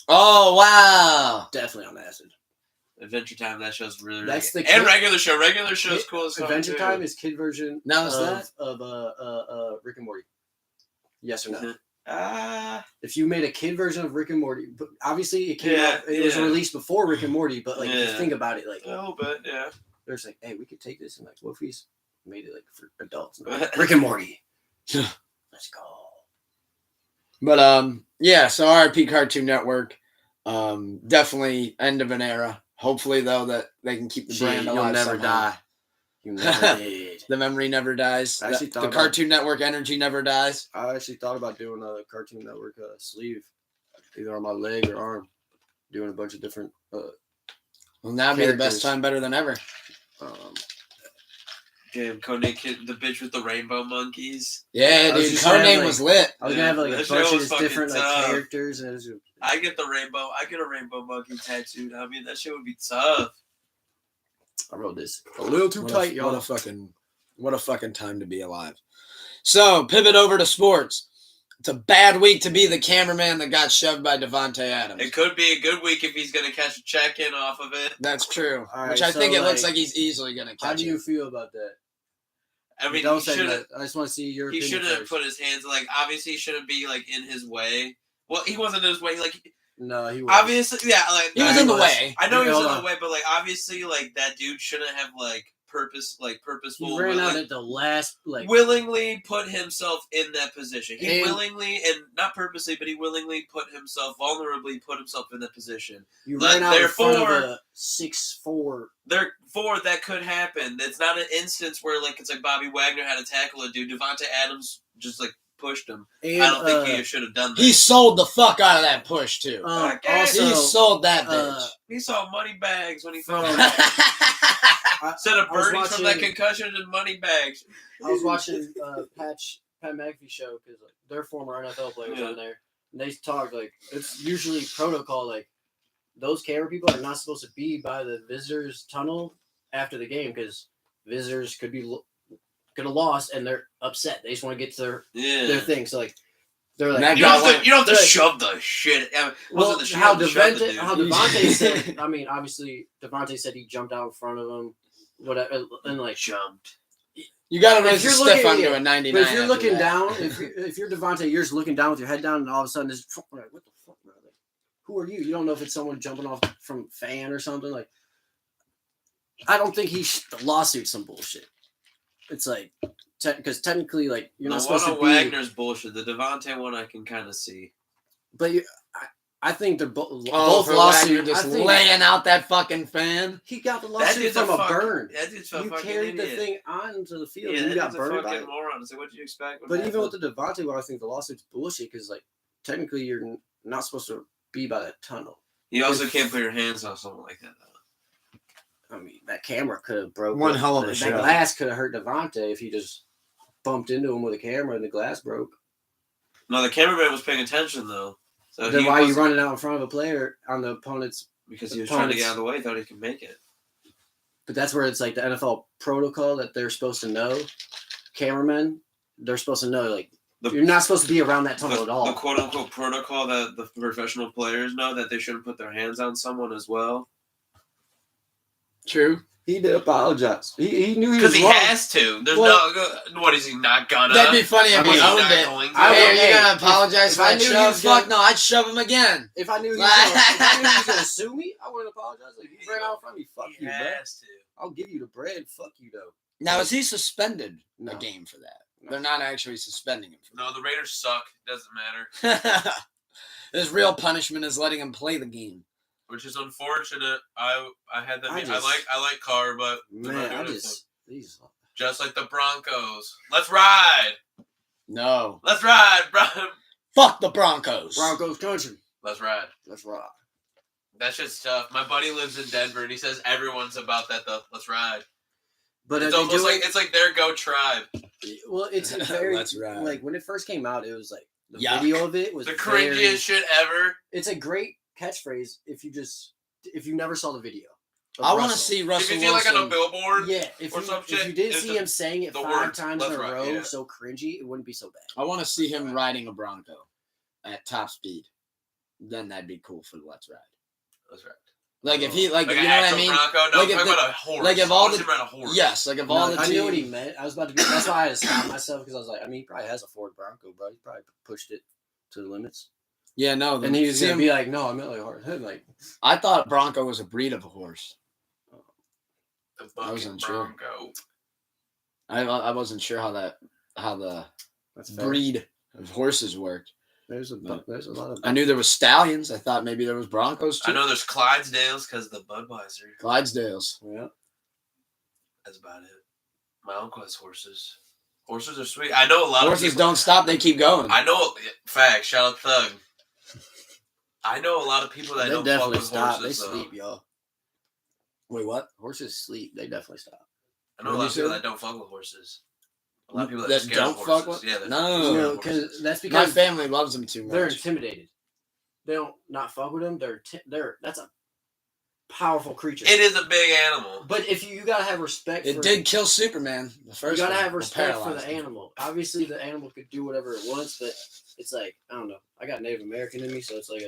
Oh wow! Definitely on acid. Adventure Time. That show's really. That's the and regular show. Regular show's cool as fuck. Adventure Time is kid version. Now is that of Rick and Morty? Yes or no? Mm-hmm. If you made a kid version of Rick and Morty, but obviously it came out. It was released before Rick and Morty, but like if you think about it, like a little bit, yeah. There's like, hey, we could take this and like, what if we made it like for adults? Like, Rick and Morty. Let's go. But yeah. So RIP Cartoon Network. Definitely end of an era. Hopefully though that they can keep the brand alive. You'll never somehow. die. You never did. The memory never dies. The Cartoon Network energy never dies. I actually thought about doing a Cartoon Network sleeve, either on my leg or arm, doing a bunch of different. Well, that'd be the best time, better than ever. Damn, Codename the bitch with the rainbow monkeys. Yeah, dude, Codename was lit. I was gonna have like a bunch of different like characters, and I get a rainbow monkey tattooed. I mean, that shit would be tough. I wrote this a little too tight, y'all. What a fucking time to be alive. So, pivot over to sports. It's a bad week to be the cameraman that got shoved by Davante Adams. It could be a good week if he's going to catch a check-in off of it. That's true. Right, which I think it looks like he's easily going to catch it. How do you feel about that? I mean, don't say that. I just want to see your opinion. He shouldn't have put his hands, like, obviously he shouldn't be, like, in his way. Well, he wasn't in his way. Like, no, he was. Obviously, yeah. Like, he was in the way. I know he was in the way, but, like, obviously, like, that dude shouldn't have, like, purposeful. He ran out at the last, like, willingly put himself in that position. He willingly, and not purposely, but he willingly vulnerably put himself in that position. You ran out in front of a 6'4". Therefore, that could happen. It's not an instance where, like, it's like Bobby Wagner had to tackle a dude. Davante Adams just, like, pushed him. And, I don't think he should have done that. He sold the fuck out of that push, too. Also, he sold that bitch. He saw money bags when he fell. Instead of birdies from that concussion and money bags. I was watching Pat McAfee show because like, they're former NFL players on there. And they talk like it's usually protocol. Like those camera people are not supposed to be by the visitors' tunnel after the game because visitors could have lost and they're upset. They just want to get to their thing. So like they're like you don't have to shove the shit. Well, how Davante said. I mean, obviously Davante said he jumped out in front of him. Whatever, and like jumped. You got to raise your stiff onto a 99. But if you're looking down, if you're Davante, you're just looking down with your head down, and all of a sudden, what the fuck, bro? Like, who are you? You don't know if it's someone jumping off from fan or something. Like, I don't think the lawsuit's some bullshit. It's like, because technically, like, you're not supposed to be. Wagner's bullshit. The Davante one I can kind of see. But I think they're both lawsuits. Just laying out that fucking fan. He got the lawsuit from a burn. That dude's you carried the thing onto the field. Yeah, and you got burned by it. Moron. So what do you expect? But even with the Davante one, I think the lawsuit's bullshit because, like, technically you're not supposed to be by that tunnel. You also can't put your hands on something like that, though. I mean, that camera could have broke. One hell of a shot. That glass could have hurt Davante if he just bumped into him with a camera and the glass broke. No, the cameraman was paying attention, though. So then why are you running out in front of a player on the opponent's? Because he was trying to get out of the way, thought he could make it. But that's where it's like the NFL protocol that they're supposed to know. Cameramen, they're supposed to know, like, you're not supposed to be around that tunnel at all. The quote-unquote protocol that the professional players know, that they shouldn't put their hands on someone as well. True. He did apologize. He knew he was wrong. Because he has to. There's what is he not gonna? That'd be funny if he owned it. Hey, you're gonna apologize for that shove? Fuck no, I'd shove him again. If I knew he was gonna sue me, I wouldn't apologize. Like, you ran out from me. Fuck you, bro. I'll give you the bread. Fuck you, though. Now, is he suspended a game for that? No. They're not actually suspending him for that. No, the Raiders suck. It doesn't matter. His real punishment is letting him play the game. Which is unfortunate. I had that. I like Carr, but man, Just like the Broncos. Let's ride. No. Let's ride, bro. Fuck the Broncos. Broncos country. Let's ride. Let's rock. That shit's tough. My buddy lives in Denver, and he says everyone's about that. Let's ride. But It's almost like it's like their go tribe. Well, it's very Let's ride. like when it first came out, it was like the Yuck. video of it was The cringiest shit ever. It's a great catchphrase if you never saw the video. of I want to Russell. see If Russell you see like Wilson. on a billboard, Yeah, if or you, some if shit, you didn't it's see the- him saying it the 5 words, times in let's a rock, row, yeah. so cringy, it wouldn't be so bad. I want to see him riding a Bronco at top speed. Then that'd be cool for the Let's Ride. Let's ride. Like if he like Like you an know what I actual mean? Bronco? No, Like I'm if talking the- about a horse. like if I all want the- to see him ride a horse. Yes, like if all No, the I team. knew what he meant. I was about to be. That's why I had to stop myself because I was like, I mean, he probably has a Ford Bronco, bro. He probably pushed it to the limits. Yeah, no. And he was see gonna him- be like, no, I meant like hard. Like, I thought Bronco was a breed of a horse. The I fucking wasn't sure. Bronco. I wasn't sure how the that's fair. breed of horses worked. There's a lot of. I knew there was stallions. I thought maybe there was Broncos too. I know there's Clydesdales because of the Budweiser. Clydesdales. Yeah. That's about it. My uncle has horses. Horses are sweet. I know a lot Horses of people. don't stop; they keep going. I know. Fact. Shout out Thug. I know a lot of people that They don't fuck definitely with stop. horses. They though. sleep, y'all. Wait, what? Horses sleep. They definitely stop. I know a What lot did of you people say? that don't fuck with horses. A lot of people that, That are scared don't of fuck horses. with- Yeah, they're No. scared You know, of because horses. that's My because family loves them too they're much. intimidated. They don't not fuck with them. They're that's a powerful creature. It is a big animal. But if you gotta have respect. It for did kill Superman. The You first. gotta one. have Or respect for paralyzed the him. animal. Obviously, the animal could do whatever it wants, but it's like I don't know. I got Native American in me, so it's like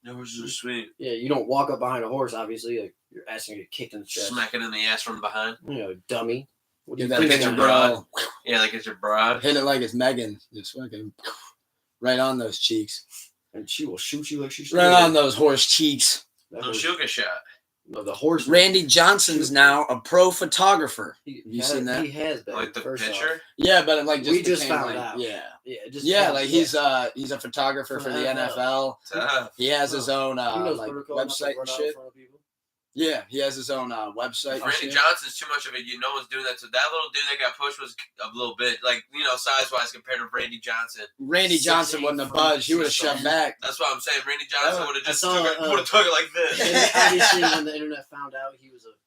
The horses are sweet. you don't walk up behind a horse. Obviously, like you're asking to get kicked in the chest. Smacking in the ass from behind. You know, dummy. What do Give you that think? picture, it's a bro. Yeah, like it's your broad. Hit it like it's Megan. Just fucking right on those cheeks. And she will shoot you like she's Right on those horse cheeks. No, she'll get shot. No, the horse. Randy Johnson's now a pro photographer. He, you seen that? He has been. Like the first off. picture. Yeah, but it like just We just became, found like, out. Yeah, Yeah, it just yeah, like he's a photographer For for the the NFL. Tough. He has his own He knows like protocol not to website run and out in shit. front of people. Yeah, he has his own website. and Randy shit. Johnson's too much of it. No one's doing that. So that little dude that got pushed was a little bit, like, size wise compared to Randy Johnson. Randy Johnson wouldn't have budged. He would have shoved back. That's what I'm saying. Randy Johnson would have just I saw, took it like this. And obviously, when the internet found out he was a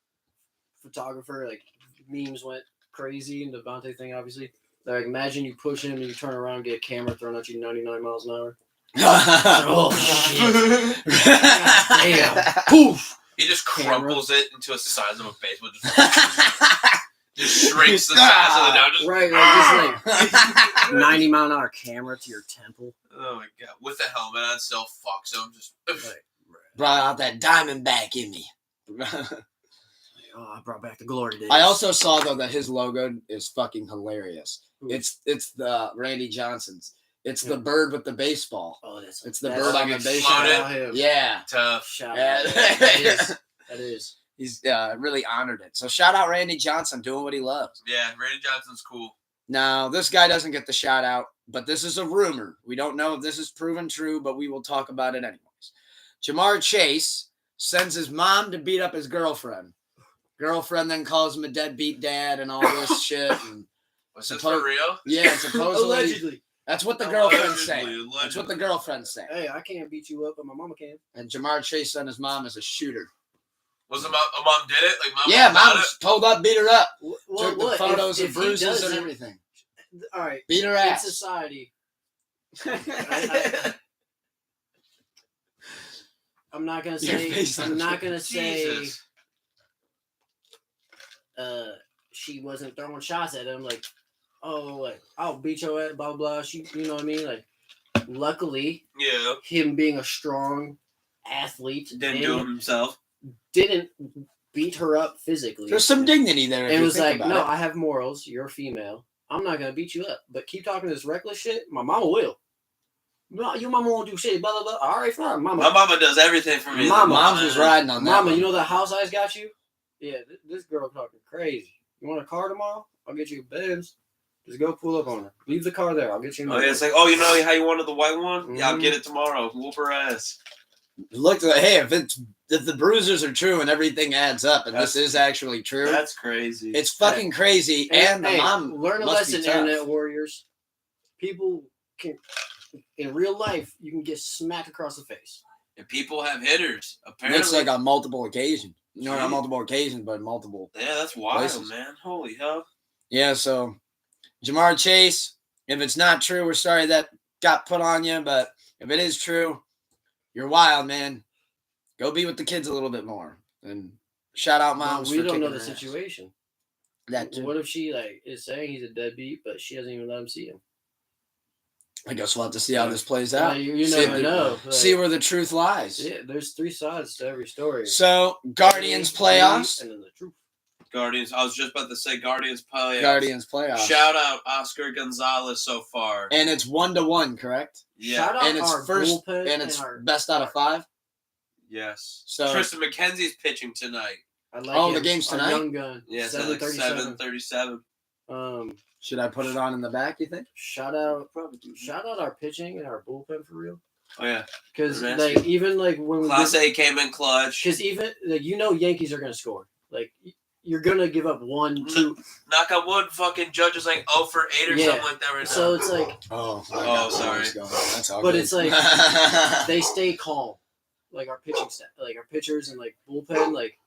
photographer, like memes went crazy, and the Davante thing, obviously. Like, imagine you push him and you turn around and get a camera thrown at you 99 miles an hour. Oh shit! Damn! Poof! He just Camera. crumples it into a size of a baseball. Just shrinks the size of the down. Just, Right, like, just like 90 mile an hour camera to your temple. oh my god! With the helmet on, still fucks him. Just Brought out that Diamondback in me. Oh, I brought back the glory days. I also saw though that his logo is fucking hilarious. Ooh. It's the Randy Johnson's. It's the bird with the baseball. Oh, that's It's the that's bird on the like baseball. exploded. Shout out him. Yeah. tough. Shout Yeah. out. That is. He's really honored it. So shout out Randy Johnson doing what he loves. Yeah, Randy Johnson's cool. Now, this guy doesn't get the shout out, but this is a rumor. We don't know if this is proven true, but we will talk about it anyways. Jamar Chase sends his mom to beat up his girlfriend. Girlfriend then calls him a deadbeat dad and all this shit. And Was this for real? yeah, supposedly. Allegedly. That's what the girlfriend's Allegedly, saying. That's allegedly. what the girlfriend's saying. Hey, I can't beat you up, but my mama can. And Jamar Chase sent his mom as a shooter. Was a mom did it? Like mom? Yeah, got mom it? was pulled up, beat her up. Well, Took the photos and bruises and everything. All right. Beat her In ass. society, I'm not gonna Your say. face on I'm the not screen. gonna say. Jesus. She wasn't throwing shots at him like, oh, like I'll beat your ass, blah blah. She, you know what I mean? Like, luckily, Yeah. him being a strong athlete Didn't do it himself. didn't beat her up physically. There's some dignity there. if It you was think like, about no, it. I have morals. You're a female. I'm not gonna beat you up, but keep talking this reckless shit. My mama will. No, your mama won't do shit. Blah blah blah. All right, fine, mama. My mama does everything for me. Mama. Mom's was riding on that. Mama, one. you know the house I got you? Yeah, this girl talking crazy. You want a car tomorrow? I'll get you a Benz. Just go pull up on her. Leave the car there. I'll get you Oh another yeah, it's one. like, oh, you know how you wanted the white one? Yeah, I'll Mhm. get it tomorrow. Whoop her ass. looked at hey, if the bruisers are true and everything adds up, and this is actually true, That's crazy. it's fucking crazy. And the mom learn a must be lesson, tough. internet warriors. People can, in real life, you can get smacked across the face. And people have hitters. Apparently, It's like on multiple occasions. Not Gee. multiple occasions, but multiple. yeah, that's wild, places. man. Holy hell. Yeah, so Jamar Chase, if it's not true, we're sorry that got put on you, but if it is true, you're wild, man. Go be with the kids a little bit more. And shout out moms We for don't know kicking the their ass. situation. That too. What if she is saying he's a deadbeat, but she doesn't even let him see him? I guess we'll have to see how this plays out. You See never know. See where the truth lies. Yeah, there's 3 sides to every story. So, Guardians playoffs. And then the truth. Guardians. I was just about to say Guardians playoffs. Guardians playoffs. Shout out Oscar Gonzalez so far. And it's 1-1, correct? Yeah. Shout out And it's our first, bullpen and it's our best out of 5. Yes. So- Tristan McKenzie's pitching tonight. I like Oh, him. the game's Our tonight? young gun. Yeah, it's at like 7:37. Should I put it on in the back, you think? Shout out our pitching and our bullpen for real. Oh yeah. Because They're like nasty. even like when we Class A came in clutch. because even like Yankees are gonna score. Like you're gonna give up 1, 2. Knock on wood, fucking Judge is like 0 for 8 or Yeah. something like that right So now. it's like Oh, sorry. That's all But good. it's like they stay calm. Like our pitching staff, like our pitchers and like bullpen, like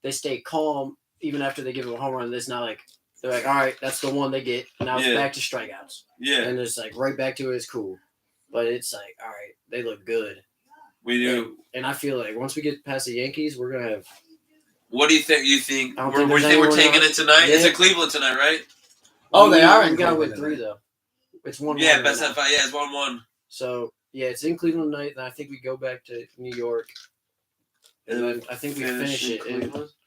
they stay calm even after they give him a home run. It's not like they're like, all right, that's the one they get. Now it's Yeah. back to strikeouts. Yeah, And it's like right back to it. It's cool. But it's like, all right, they look good. we do. And I feel like once we get past the Yankees, we're gonna have. What do you think? You think I don't we're, think we there's think we're anyone taking else. it tonight? It's Yeah. in Cleveland tonight, right? Oh, they are in We gotta win Cleveland 3 though. It's 1-1. Yeah, right best now. of 5. Yeah, it's 1-1. So yeah, it's in Cleveland tonight, and I think we go back to New York. And then I think we finish it.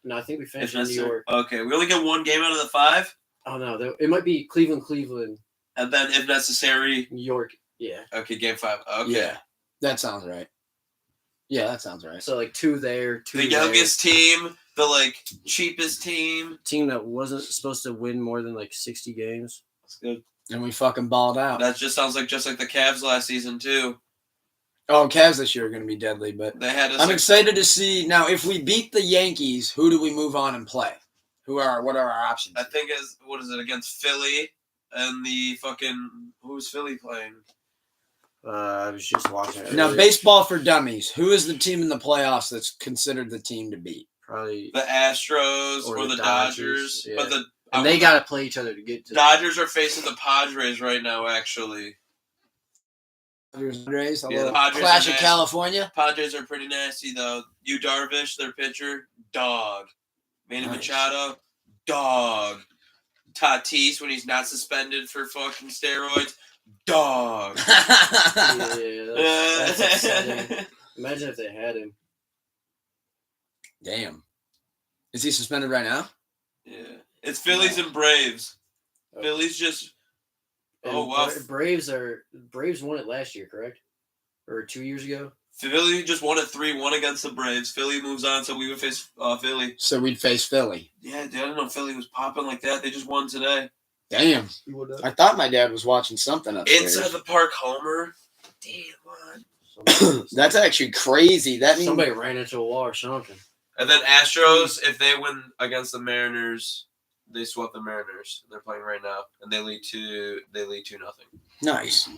No, I think we finish in New York. Okay, we only get 1 game out of the 5, Oh no, it might be Cleveland, and then if necessary, New York. Yeah. okay, game 5. Okay. Yeah, that sounds right. Yeah, that sounds right. So like 2 there, 2 The there. youngest team, the like cheapest team. Team that wasn't supposed to win more than like 60 games. That's good. And we fucking balled out. That just sounds like the Cavs last season too. Oh, Cavs this year are going to be deadly, but They had us. I'm excited to see. Now, if we beat the Yankees, who do we move on and play? What are our options? I think what is it against Philly and the fucking who's Philly playing? I was just watching it. Now, earlier. baseball for dummies. Who is the team in the playoffs that's considered the team to beat? Probably. The Astros Or or the the Dodgers, Dodgers, yeah. but the And they got to play each other to get to. Dodgers are facing the Padres right now. Actually, Padres, a Yeah, little the Padres clash are of nasty. California. Padres are pretty nasty though. Yu Darvish, their pitcher, dog. Manny Nice. Machado, dog. Tatis when he's not suspended for fucking steroids, dog. Yeah, that's upsetting. Imagine if they had him. Damn. Is he suspended right now? Yeah, it's Phillies and Braves. Phillies just. And Oh, wow. Braves won it last year, correct? Or 2 years ago? Philly just won at 3-1 against the Braves. Philly moves on, so we would face Philly. So we'd face Philly. Yeah, dude, I didn't know Philly was popping like that. They just won today. Damn. I thought my dad was watching something upstairs. Inside the park homer. Damn, man. That's actually crazy. That means Somebody ran into a wall or something. And then Astros, if they win against the Mariners, they swept the Mariners. They're playing right now, and they lead 2-0. nice.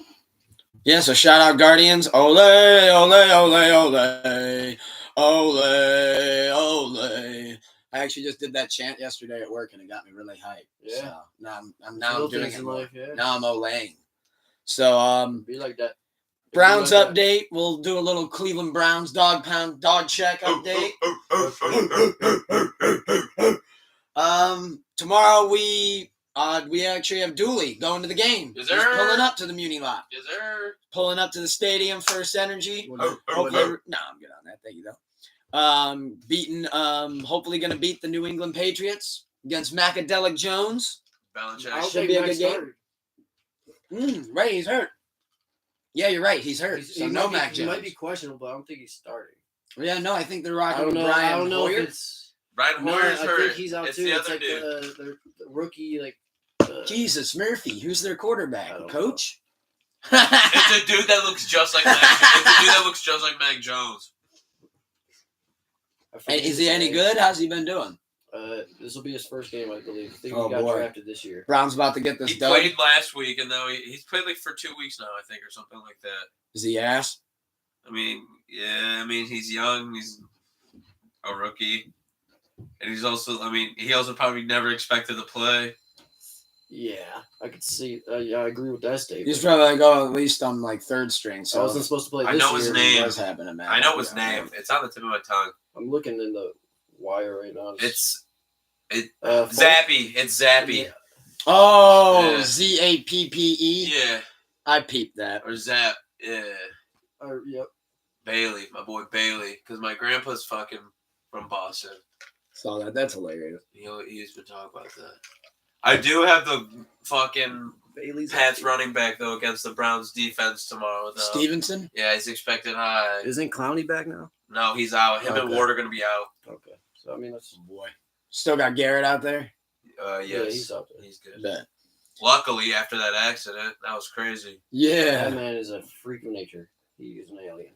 Yeah, so shout out Guardians. Ole, ole, ole, ole. Ole, ole. I actually just did that chant yesterday at work, and it got me really hyped. Yeah. So now I'm Little doing things it in more. life, yeah. Now I'm olaying. So Be like that. Browns Be like that. update. We'll do a little Cleveland Browns dog check update. Tomorrow we actually have Dooley going to the game. Is He's there? pulling up to the Muni lot. Yes, sir. Pulling up to the stadium, First Energy. Hopefully, no, I'm good on that. Thank you though. Hopefully going to beat the New England Patriots against Macadelic Jones. Belichick. I don't Should think be a Max good game. started. Right, he's hurt. Yeah, you're right. He's hurt. He So no might be- Mac He Jones. might be questionable, but I don't think he's starting. Yeah, no, I think they're I rocking don't with know. Brian I don't know Hoyer. if it's. Brian No, Hoyer's I hurt. think he's out it's too. the It's other like dude. the rookie, like. Jesus, Murphy. Who's their I quarterback? don't Coach? It's a dude that looks just like Mac. It's a dude that looks just like Mac Jones. And is he any good? How's he been doing? This will be his first game, I believe. I think Oh, he got boy. drafted this year. Brown's about to get this He done. played last week, and now he's played like for 2 weeks now, I think, or something like that. Is he ass? I mean, yeah, I mean, he's young, he's a rookie, and he's also, I mean, he also probably never expected to play. Yeah, I could see. Yeah, I agree with that statement. He's probably like, at least I'm like third string. So I wasn't supposed to play this I know year. his it name. does happen to Matt. I know his Yeah. name. It's on the tip of my tongue. I'm looking in the wire right now. Zappy. It's Zappy. Yeah. Oh, Yeah. Zappe. Yeah, I peeped that. or Zap. Yeah, Yep. Bailey, my boy Bailey, because my grandpa's fucking from Boston. Saw that. That's hilarious. He's been talking about that. I do have the fucking Bailey's Pats running back though against the Browns defense tomorrow. Though. Stevenson. Yeah, he's expected high. Isn't Clowney back now? No, he's out. Him and Okay. Ward are gonna be out. Okay. So I mean, that's Oh boy. Still got Garrett out there. Yes, yeah, he's out there. He's good. Bet. Luckily, after that accident, that was crazy. Yeah. That man is a freak of nature. He is an alien.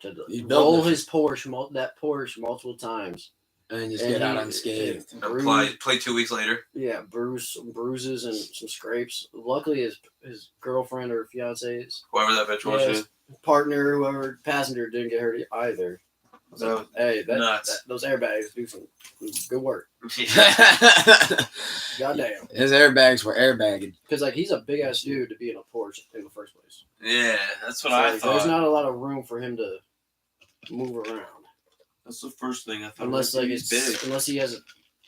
To He built roll it. his Porsche multiple times. And just And get out he- unscathed. And play 2 weeks later. Yeah, bruises and some scrapes. Luckily, his girlfriend or fiance's Whoever that bitch was. Yes. partner, whoever passenger, didn't get hurt either. So hey, Nuts. those airbags do some good work. Goddamn, His airbags were airbagging. because like he's a big ass dude to be in a Porsche in the first place. Yeah, that's what So, I like, thought. there's not a lot of room for him to move around, That's the first thing I thought. unless like he's it's big. unless he has a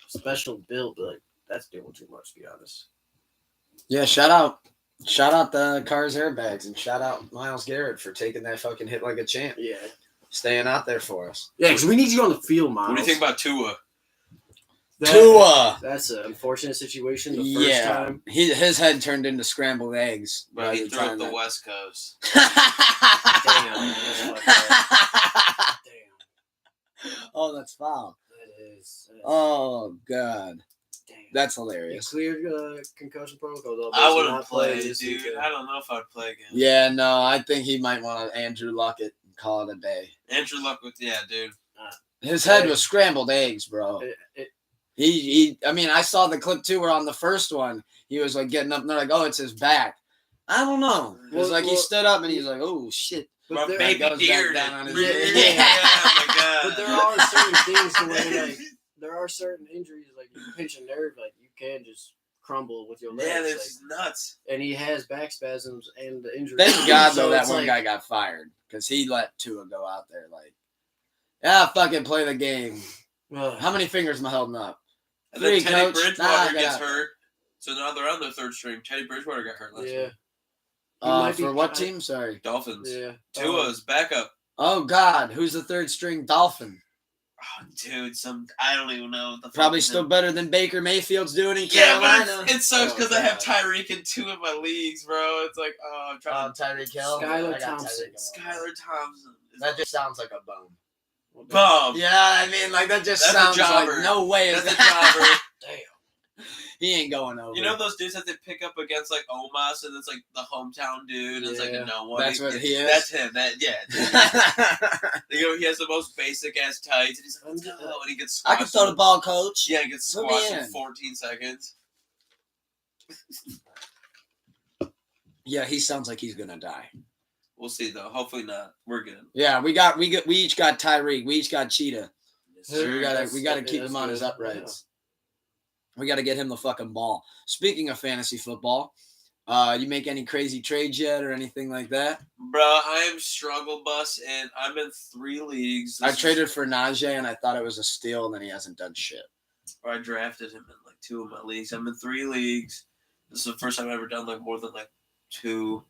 special build. But like that's doing too much, to be honest. Yeah, shout out the car's airbags and shout out Myles Garrett for taking that fucking hit like a champ. Yeah, Staying out there for us. Yeah, because we need you on the field, Miles. What do you think about Tua? Tua. That's an unfortunate situation. The first Yeah. time. His head turned into scrambled eggs. Bro, by he the threw up time the that- West Coast. Damn, Damn, Oh, that's foul. that is. Oh God, Damn. that's You hilarious. cleared concussion protocol though. I Does wouldn't not play, this dude. weekend. I don't know if I'd play again. Yeah, no, I think he might want to Andrew Luck it and call it a day. Andrew Luck with dude. His head was scrambled eggs, bro. I mean, I saw the clip too where on the first one, he was like getting up and they're like, oh, it's his back. I don't know. It was Well, like he stood up and he's like, oh, shit. But My there, baby goes back deer. down on his Yeah, head. oh my god. but there are certain things to where like there are certain injuries like you pinch a nerve, like you can just crumble with your legs. Yeah, like, that's nuts. and he has back spasms and the injury. Thank God, So though, that it's one like- guy got fired because he let Tua go out there like, yeah, fucking play the game. Ugh. How many fingers am I holding up? And then 3, Teddy coach. Bridgewater Nah, gets get out. hurt. So now they're on their third string. Teddy Bridgewater got hurt last Yeah, week. He might be- For what team? Sorry. Dolphins. yeah. Tua's backup. Oh, God. Who's the third string Dolphin? Oh, dude, I don't even know what the fuck Probably his still name- better than Baker Mayfield's doing in Yeah, Carolina. but it sucks Oh, because I have God. Tyreek in 2 of my leagues, bro. It's like, oh, I'm trying to. Tyreek Hill. Skylar I got Thompson. Tyreek Hill. Skylar Thompson. That just sounds like a bum. Bum. Yeah, I mean, like, that just That's a sounds like jobber. no way is That's a that. jobber. Damn. He ain't going over. You know those dudes that they pick up against like Omas and it's like the hometown dude and it's like Yeah. a no one. That's what he is? That's him. He has the most basic ass tights and he's like, let's go. And he gets I squashed. can throw the ball, coach. Yeah, he gets Put me squashed in in. 14 seconds. Yeah, he sounds like he's gonna die. We'll see though. Hopefully not. We're good. Yeah, we each got Tyreek. We each got Cheetah. So we gotta keep That's him on his good. uprights. We gotta get him the fucking ball. Speaking of fantasy football, you make any crazy trades yet or anything like that? Bro, I am struggle bus and I'm in 3 leagues. I traded for Najee and I thought it was a steal, and then he hasn't done shit. Or I drafted him in like 2 of my leagues. I'm in 3 leagues. This is the first time I've ever done like more than like 2.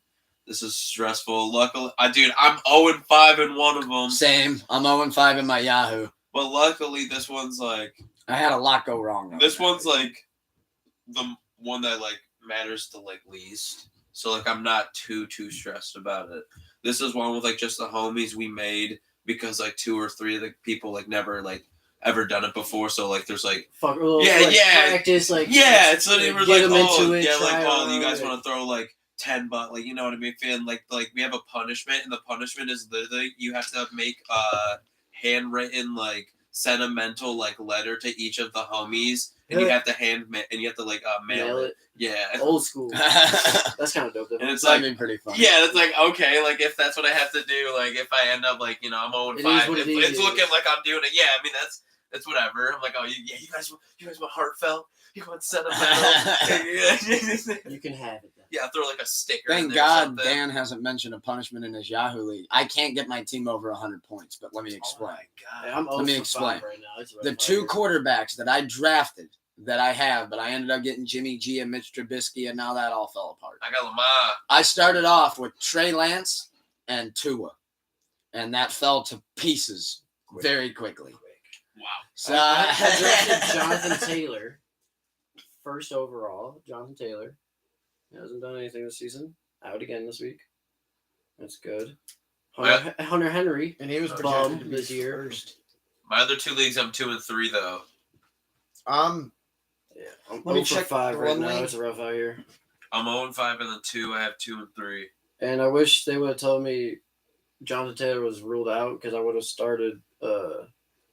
This is stressful. Luckily, I'm 0-5 in one of them. Same. I'm 0-5 in my Yahoo. But luckily, this one's like I had a lot go wrong. on this that. one's like the one that like matters to like least. So like I'm not too stressed about it. This is one with like just the homies we made because like 2 or 3 of the people like never like ever done it before. So like there's like Fuck, little, Yeah, like, yeah. practice, like yeah, it's literally like, like get 'em oh into it, yeah, like try oh you it guys out. want to throw like 10 but like you know what I mean? Feeling like we have a punishment and the punishment is literally you have to make handwritten like sentimental like letter to each of the homies, and you have to and you have to like mail it. Yeah. Old school. That's kind of dope. Though. And it's That'd like, be pretty funny. yeah, it's like, okay, like if that's what I have to do, like if I end up like, I'm 0-5, it's looking like I'm doing it. Yeah, I mean that's whatever. I'm like, oh yeah, you guys want heartfelt, you want sentimental. You can have it. Then. Yeah, throw like a sticker. Thank in there or God something. Dan hasn't mentioned a punishment in his Yahoo league. I can't get my team over 100 points, but let me explain. Oh my Yeah, God. I'm Let me 0 for explain. 5 right now. It's The two quarterbacks that I drafted that I have, but I ended up getting Jimmy G and Mitch Trubisky, and now that all fell apart. I got Lamar. I started off with Trey Lance and Tua, and that fell to pieces very quickly. Wow. So I drafted Jonathan Taylor, first overall. Jonathan Taylor. He hasn't done anything this season. Out again this week. That's good. Hunter Henry. and he was Bum projected to be this year. first. My other two leagues, I'm 2 and 3 though. Yeah, I'm Let me 0 for check 5 the right one now. league. It's rough out here. I'm 0-5 and then 2. I have 2 and 3. And I wish they would have told me Jonathan Taylor was ruled out because I would have started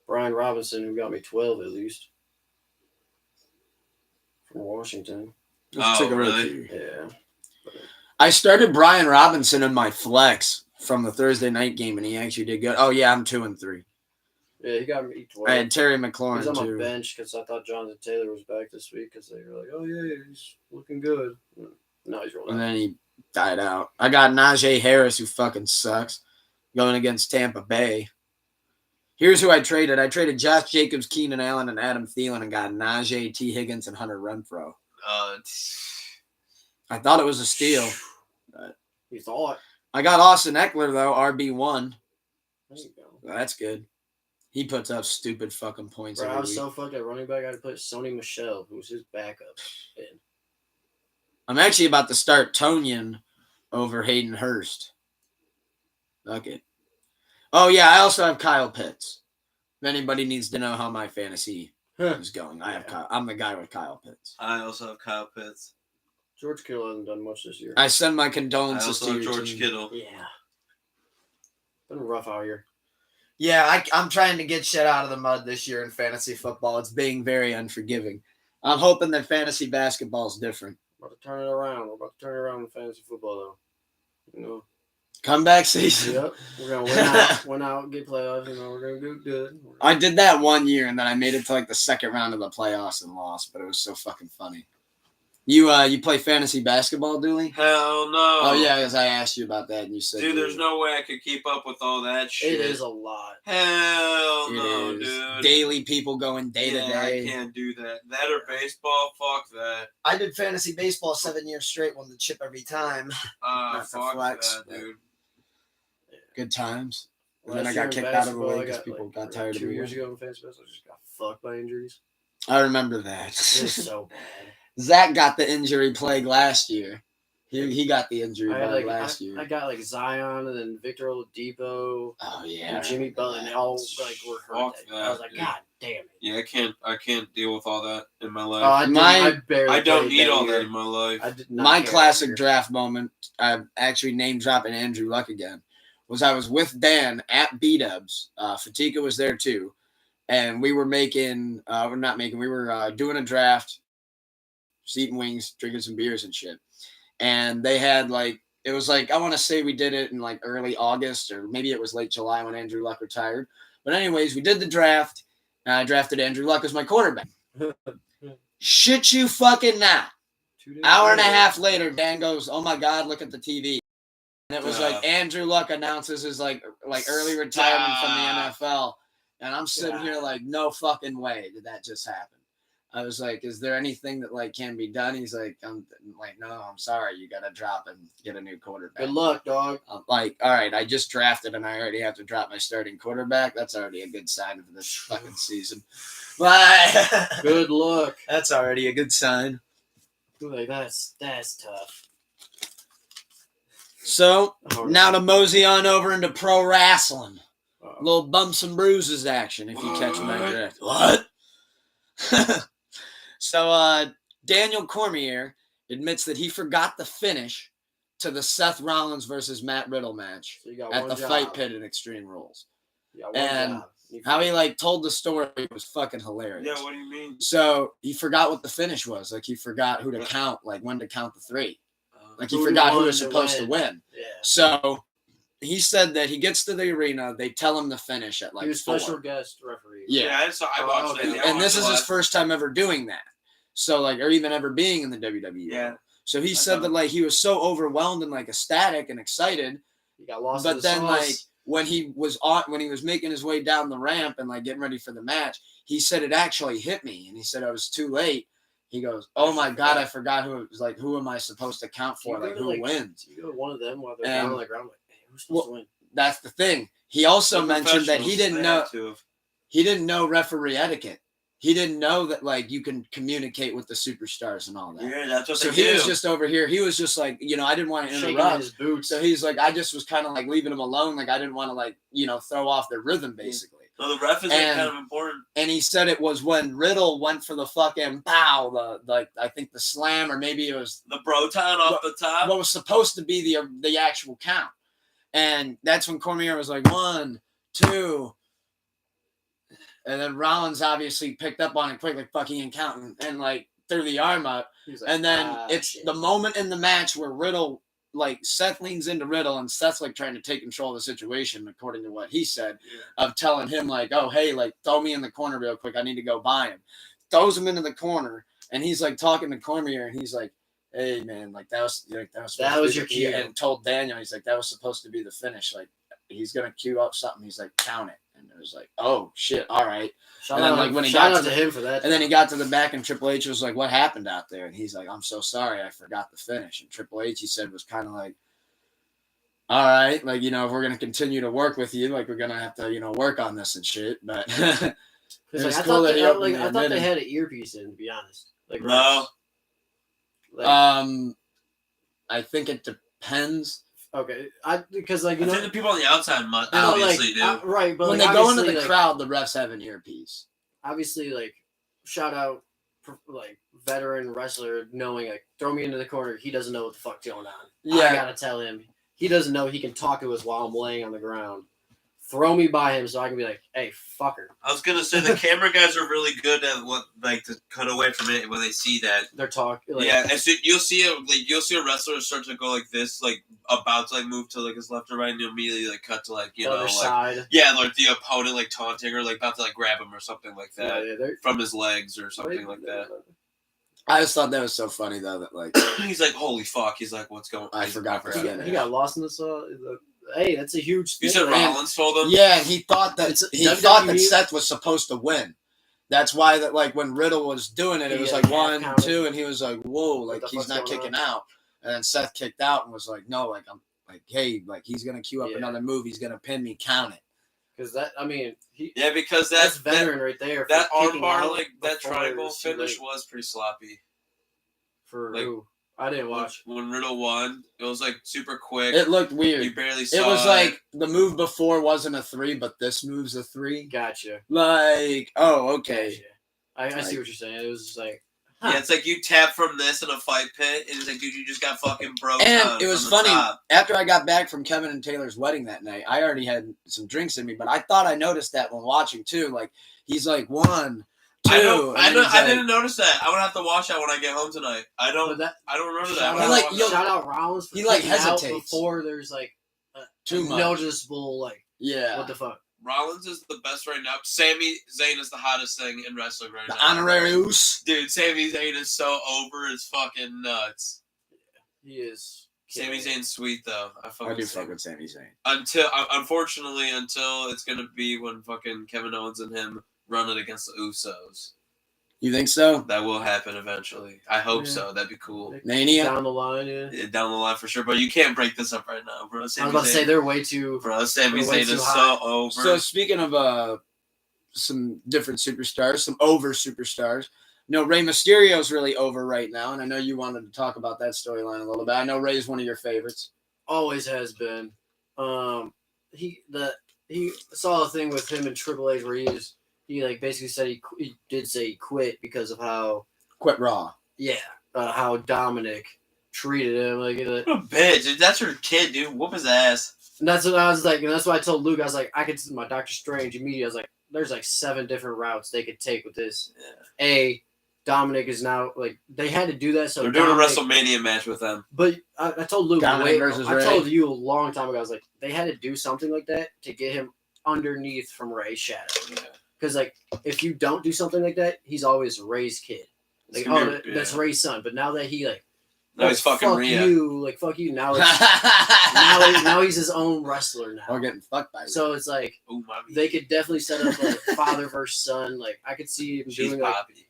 Brian Robinson, who got me 12 at least. From Washington. Oh, really? Yeah. I started Brian Robinson in my flex from the Thursday night game, and he actually did good. Oh yeah, I'm 2 and 3. Yeah, he got me 12. I had Terry He's McLaurin on my too. bench because I thought Jonathan Taylor was back this week because they were like, oh, yeah, he's looking good. No, he's rolling And out. then he died out. I got Najee Harris, who fucking sucks, going against Tampa Bay. Here's who I traded. I traded Josh Jacobs, Keenan Allen, and Adam Thielen, and got Najee, T. Higgins, and Hunter Renfrow. I thought it was a steal. You thought. I got Austin Eckler, though, RB1. There you go. That's good. He puts up stupid fucking points Bro, I every was week. so fucked at running back, I had to put Sony Michel, who was his backup, in. I'm actually about to start Tonyan over Hayden Hurst. Okay. Oh, yeah, I also have Kyle Pitts. If anybody needs to know how my fantasy is going, I have Kyle. I'm the guy with Kyle Pitts. I also have Kyle Pitts. George Kittle hasn't done much this year. I send my I condolences also to have your George team. Kittle. Yeah. Been rough out here. Yeah, I'm trying to get shit out of the mud this year in fantasy football. It's being very unforgiving. I'm hoping that fantasy basketball is different. About to turn it around. We're about to turn it around in fantasy football, though. You know. Comeback season. Yep. We're gonna win out, get playoffs. You know, we're gonna do good. I did that one year, and then I made it to like the second round of the playoffs and lost, but it was so fucking funny. You play fantasy basketball, Dooley? Hell no. Oh yeah, because I asked you about that, and you said, Dude, there's no way I could keep up with all that shit. It is a lot. Hell It no, is. dude. Daily people going day to I day. can't do that. That or baseball, fuck that. I did fantasy baseball 7 years straight, won the chip every time. Not for Fuck flex, that, but- dude. Good times. And Last then I year got in kicked out of the basketball, league I because people got tired of 2 me. years ago in fantasy basketball, I just got fucked by injuries. I remember that. It was so bad. Zach got the injury plague last year. He got the injury I had plague like last year. I got like Zion and then Victor Oladipo Oh yeah, and Jimmy Butler, and they all like were hurt. Fuck I was like, that, dude. God damn it! Yeah, I can't deal with all that in my life. I barely I don't played need all year. that in my life. I did not My care classic that year. draft moment, I'm actually name dropping Andrew Luck again, was I was with Dan at B-Dubs. Fatika was there too. And we were we were doing a draft, just eating wings, drinking some beers and shit. And they had it was I want to say we did it in early August or maybe it was late July when Andrew Luck retired. But anyways, we did the draft and I drafted Andrew Luck as my quarterback. Shit you fucking not. 2 days Hour and a later. half later, Dan goes, "Oh my God, look at the TV." And it was Yeah. Andrew Luck announces his early retirement from the NFL. And I'm sitting here no fucking way did that just happen. I was like, is there anything that can be done? He's like, I'm like, no, I'm sorry. You got to drop and get a new quarterback. Good luck, dog. I'm like, all right, I just drafted and I already have to drop my starting quarterback. That's already a good sign for this fucking season. But Good luck. that's already a good sign. Like that's tough. So Oh, now to mosey on over into pro wrestling. uh, Little bumps and bruises action if you catch my drift. What? So Daniel Cormier admits that he forgot the finish to the Seth Rollins versus Matt Riddle match so you got at one the job. Fight Pit in Extreme Rules. Yeah, one And job. how he like told the story was fucking hilarious. Yeah, what do you mean? So he forgot what the finish was. Like he forgot who to count, like when to count the three. Like he Who forgot who won was to supposed to win. win. Yeah. So he said that he gets to the arena, they tell him to finish at like He was 4. special guest referee. Yeah. I watched okay. it. And this is his first time ever doing that. So like, or even ever being in the WWE. Yeah. So he I said know. that like he was so overwhelmed and like ecstatic and excited, He got lost in but the then sauce. like when he was making his way down the ramp and like getting ready for the match, he said it actually hit me, and he said I was too late. He goes, "Oh my god, I forgot who it was. Like, who am I supposed to count for? You Like, go to, who wins?" You go to one of them while they're And- down on the ground, like, hey, who's supposed to win? That's the thing. He also They're mentioned that he professionals. didn't They know had to. he didn't know referee etiquette. He didn't know that like you can communicate with the superstars and all that. Yeah, that's what So they he do. was just over here. He was just like, I didn't want to Shaking interrupt. his boots. So he's like, I just was kind of like leaving him alone. Like I didn't want to like, throw off their rhythm basically. So the ref is like, And- kind of important. And he said it was when Riddle went for the fucking pow, I think the slam, or maybe it was The Broton off the top. what was supposed to be the actual count. And that's when Cormier was like 1, 2. And then Rollins obviously picked up on it quick, like fucking ain't counting, and like threw the arm up. He's like, And then "Ah, it's shit." the moment in the match where Riddle, like Seth leans into Riddle, and Seth's like trying to take control of the situation, according to what he said, of telling him like, "Oh, hey, like throw me in the corner real quick. I need to go by him." Throws him into the corner, and he's like talking to Cormier, and he's like, "Hey, man, like that was supposed That to was be your the-" cue. And told Daniel, he's like, "That was supposed to be the finish. Like he's gonna cue up something." He's like, "Count it," and it was like, "Oh shit, all right." Shout and then, out, like, when he shout got out to to him for that. And then he got to the back, and Triple H was like, "What happened out there?" And he's like, "I'm so sorry, I forgot the finish." And Triple H, he said, was kind of like, "All right, like if we're gonna continue to work with you, like we're gonna have to work on this and shit." But it Because was I cool thought, that he I openly thought admitted. they had an earpiece in, to be honest. Like, No. Like, I think it depends. okay, because like I think the people on the outside must no, obviously like, do. right, but When like, they go into obviously, the like, crowd, the refs have an earpiece. obviously, like, shout out, like, veteran wrestler knowing, like, throw me into the corner. He doesn't know what the fuck's going on. Yeah. I gotta tell him. He doesn't know he can talk to us while I'm laying on the ground. Throw me by him so I can be like, hey, fucker. I was gonna say the camera guys are really good at what like to cut away from it when they see that. They're talking. Like, Yeah, and so you'll see a wrestler start to go like this, like about to like move to like his left or right, and you'll immediately like cut to like the other like side. yeah, like the opponent like taunting or like about to like grab him or something like that Yeah, they're- from his legs or something like that. I just thought that was so funny though that like He's like, holy fuck! He's like, what's going? I forgot the finish. He got lost in the saw. Hey, that's a huge You thing. said man. Rollins told him. Yeah, and he thought that It's- he WWE thought that Seth was supposed to win. That's why that like when Riddle was doing it, it was Yeah, like half 1, counted. 2, and he was like, "Whoa!" What Like the he's fuck's not going kicking on? out. And then Seth kicked out and was like, "No, like I'm like, hey, like he's gonna cue up Yeah. another move. He's gonna pin me. Count it." Because that, I mean, Yeah, because that's that veteran right there. that for kicking armbar out like that before triangle it's too finish late. was pretty sloppy. For like- who? I didn't watch. When Riddle won, it was like super quick. It looked weird. You barely saw It was like the move before wasn't a 3, but this move's a 3. Gotcha. Like, oh, okay. Gotcha. I see Like- what you're saying. It was just like, Yeah, it's like you tap from this in a fight pit, and it's like, dude, you just got fucking broke. And it was from the funny. top. After I got back from Kevin and Taylor's wedding that night, I already had some drinks in me, but I thought I noticed that when watching too. Like he's like 1, 2. I know. and I then know. he's I like- didn't notice that. I'm gonna have to watch that when I get home tonight. I but don't. that. I don't remember that. Shout I'm out, gonna like, watch yo- that. shout out Rollins for He, like, kicking out hesitates. before there's like Too much. noticeable like Yeah. what the fuck. Rollins is the best right now. Sami Zayn is the hottest thing in wrestling right The now. honorarius. Dude, Sami Zayn is so over. It's fucking nuts. He is. Sami Zayn's sweet though. I I do Sami. fuck with Sami Zayn. Unfortunately, until it's gonna be when fucking Kevin Owens and him run it against the Usos. You think so? That will happen eventually. I hope Yeah. so. That'd be cool. Mania. Down the line, yeah. Yeah, down the line for sure, but you can't break this up right now, bro. I was about to say they're way too. Sami they're way Zayn too is high. so over. So speaking of some different superstars, some over superstars. Rey Mysterio's really over right now, and I know you wanted to talk about that storyline a little bit. I know Rey's one of your favorites. Always has been. He saw a thing with him and Triple H where he like basically said he did say he quit because of how Quit Raw. how Dominic treated him like what a bitch. Dude, that's her kid, dude. Whoop his ass. And that's what I was like, and that's why I told Luke, I was like, I could see my Doctor Strange immediately. I was like, there's like 7 different routes they could take with this. Yeah. Dominic is now like they had to do that. So They're doing Dominic, a WrestleMania match with them. But I told Luke, Dominic versus I Ray. told you a long time ago. I was like, they had to do something like that to get him underneath from Ray's shadow. Because like, if you don't do something like that, he's always Ray's kid. Like, that's Ray's son. But now that he like, now he's fucking fuck Rhea. you, like fuck you. Now it's now he's his own wrestler now. Or getting fucked by. So it's like Ooh, mommy. they could definitely set up like father versus son. Like I could see him She's doing like. Poppy.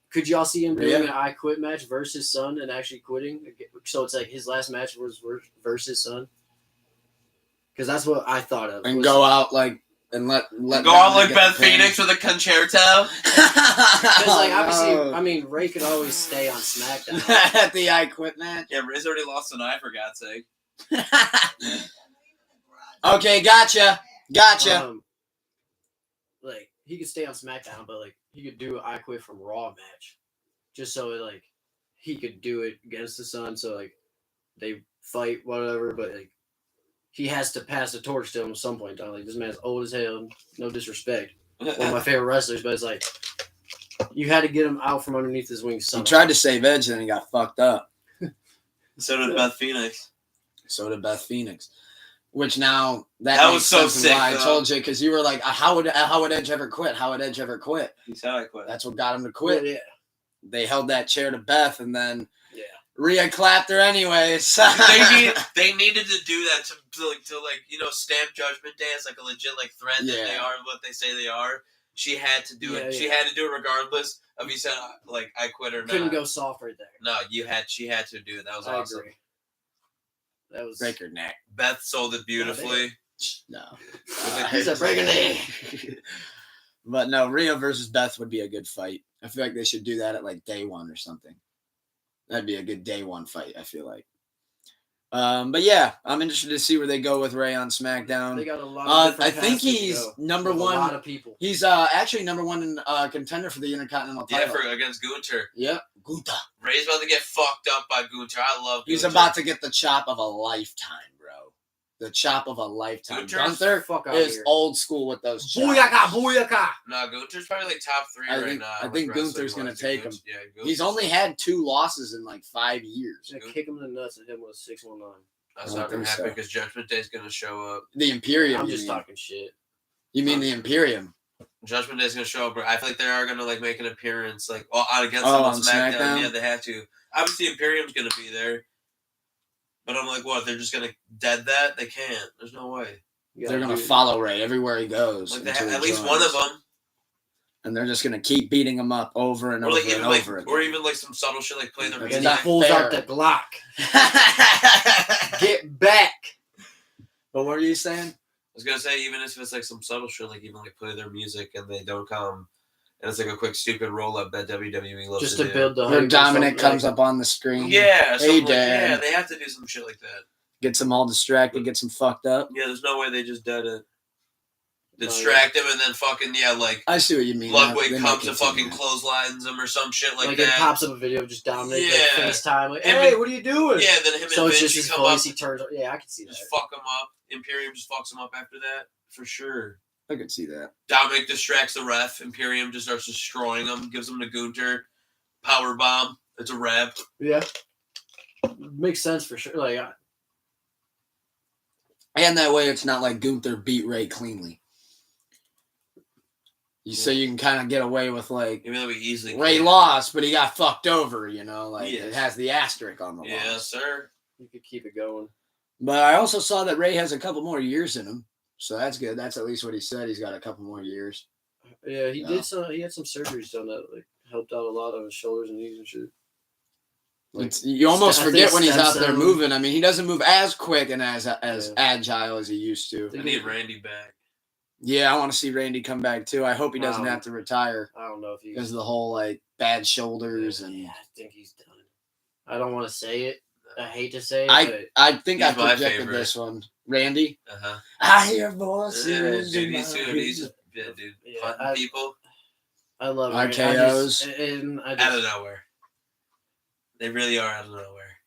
Could y'all see him doing Yeah. an I Quit match versus his son and actually quitting? So it's like his last match was versus his son. Because that's what I thought of. And go out like and let Go out Dominic like get Beth the pin. Phoenix with a concerto. Because like obviously, Oh. I mean, Ray could always stay on SmackDown. At the I Quit match. Yeah, Ray's already lost an eye, for God's sake. Okay, gotcha. Like he could stay on SmackDown, but like he could do an I Quit from Raw match, just so like he could do it against the son. So like they fight whatever, but like he has to pass the torch to him at some point in time. Like this man's old as hell. No disrespect, one of my favorite wrestlers, but it's like you had to get him out from underneath his wings. He Somehow. tried to save Edge and he got fucked up. So did Beth Phoenix. So did Beth Phoenix. Which now That makes was so sense sick, why I though. told you because you were like, how would Edge ever quit? How would Edge ever quit? He said I quit. That's what got him to quit. Yeah, They held that chair to Beth, and then yeah. Rhea clapped her anyways. they needed to do that to stamp Judgment Day as like a legit like threat that they Yeah. are what they say they are. She had to do it. Yeah, She yeah. had to do it regardless of you said like I quit or not. Couldn't go soft right there. No, she had to do it. That was I awesome. agree. That was Break her neck. Beth sold it beautifully. No. He's a breaking neck. But no, Rhea versus Beth would be a good fight. I feel like they should do that at like day 1 or something. That'd be a good day 1 fight, I feel like. But yeah, I'm interested to see where they go with Ray on SmackDown. They got a lot of different I think paths they can he's go number with 1. A lot of people. He's actually number 1 contender for the Intercontinental Yeah, title. against Gunther. Yep. Gunther. Ray's about to get fucked up by Gunther. I love Gunther. He's about to get the chop of a lifetime, bro. The chop of a lifetime. Gunther's Gunther fuck out is here. old school with those chops. Booyaka! No, Gunther's probably like top 3 right now. I think like, wrestling Gunther's gonna wise. take him. Yeah, He's only had 2 losses in like 5 years. Gonna kick him in the nuts and hit him with a 619. That's I don't not gonna think happen so. because Judgment Day's gonna show up. The Imperium. I'm you just mean. talking shit. You mean the Imperium? Judgment Day's gonna show up, but I feel like they are gonna like make an appearance, like against Oh, them on on SmackDown. SmackDown? Yeah, they have to. Obviously, Imperium's gonna be there, but I'm like, what? They're just gonna dead that? They can't. There's no way. You They're gotta gonna do- follow Ray everywhere he goes. Like they until have, he at least joins. one of them, And they're just gonna keep beating him up over and or over like even and like, over again. or even like some subtle shit, like play their It's And music. he pulls fair. out the Glock. Get back. But what are you saying? I was gonna say even if it's like some subtle shit, like even like play their music and they don't come, and it's like a quick stupid roll up that WWE loves Just to to do. build the Where hype or Dominic something comes like up on the screen. Yeah, Hey, something like, Dad. yeah, they have to do some shit like that. Gets them all distracted, gets them fucked up. Yeah, there's no way they just did it. No, Distract him and then fucking like I see what you mean. Ludwig They comes make and it seem fucking that. clotheslines him or some shit like it that. pops up a video of just Dominic Yeah. like FaceTime like, Him hey, and- what are you doing? Yeah, then him So and it's Vince just his come up, voice. He turns. Yeah, I can see that. just fuck him up. Imperium just fucks him up after that for sure. I could see that. Dominic distracts the ref. Imperium just starts destroying him. Gives him to Gunther. Power bomb. It's a wrap. Yeah, makes sense for sure. Like, And that way it's not like Gunther beat Ray cleanly. So you can kind of get away with like Even though we easily Ray can. lost, but he got fucked over, you know, like Yes. it has the asterisk on the Yes, loss. sir. you could keep it going. But I also saw that Ray has a couple more years in him. So that's good. That's at least what he said. He's got a couple more years. Yeah, he Yeah. did some. He had some surgeries done that like helped out a lot on his shoulders and knees and shit. Like, You almost I forget think when he's out stem there cell- moving. I mean, he doesn't move as quick and as Yeah. agile as he used to. I need Randy back. Yeah, I want to see Randy come back too. I hope he doesn't Wow. have to retire I don't know if he. because of the whole like bad shoulders and Yeah, I think he's done. I don't want to say it. I hate to say it. I think I He's my projected favorite. this one. Randy, Uh-huh. I hear Yeah, voices. dude, in he's my too. He's head. yeah, dude. Yeah, Hunting people I love RKOs. and I out just of nowhere. They really are out of nowhere.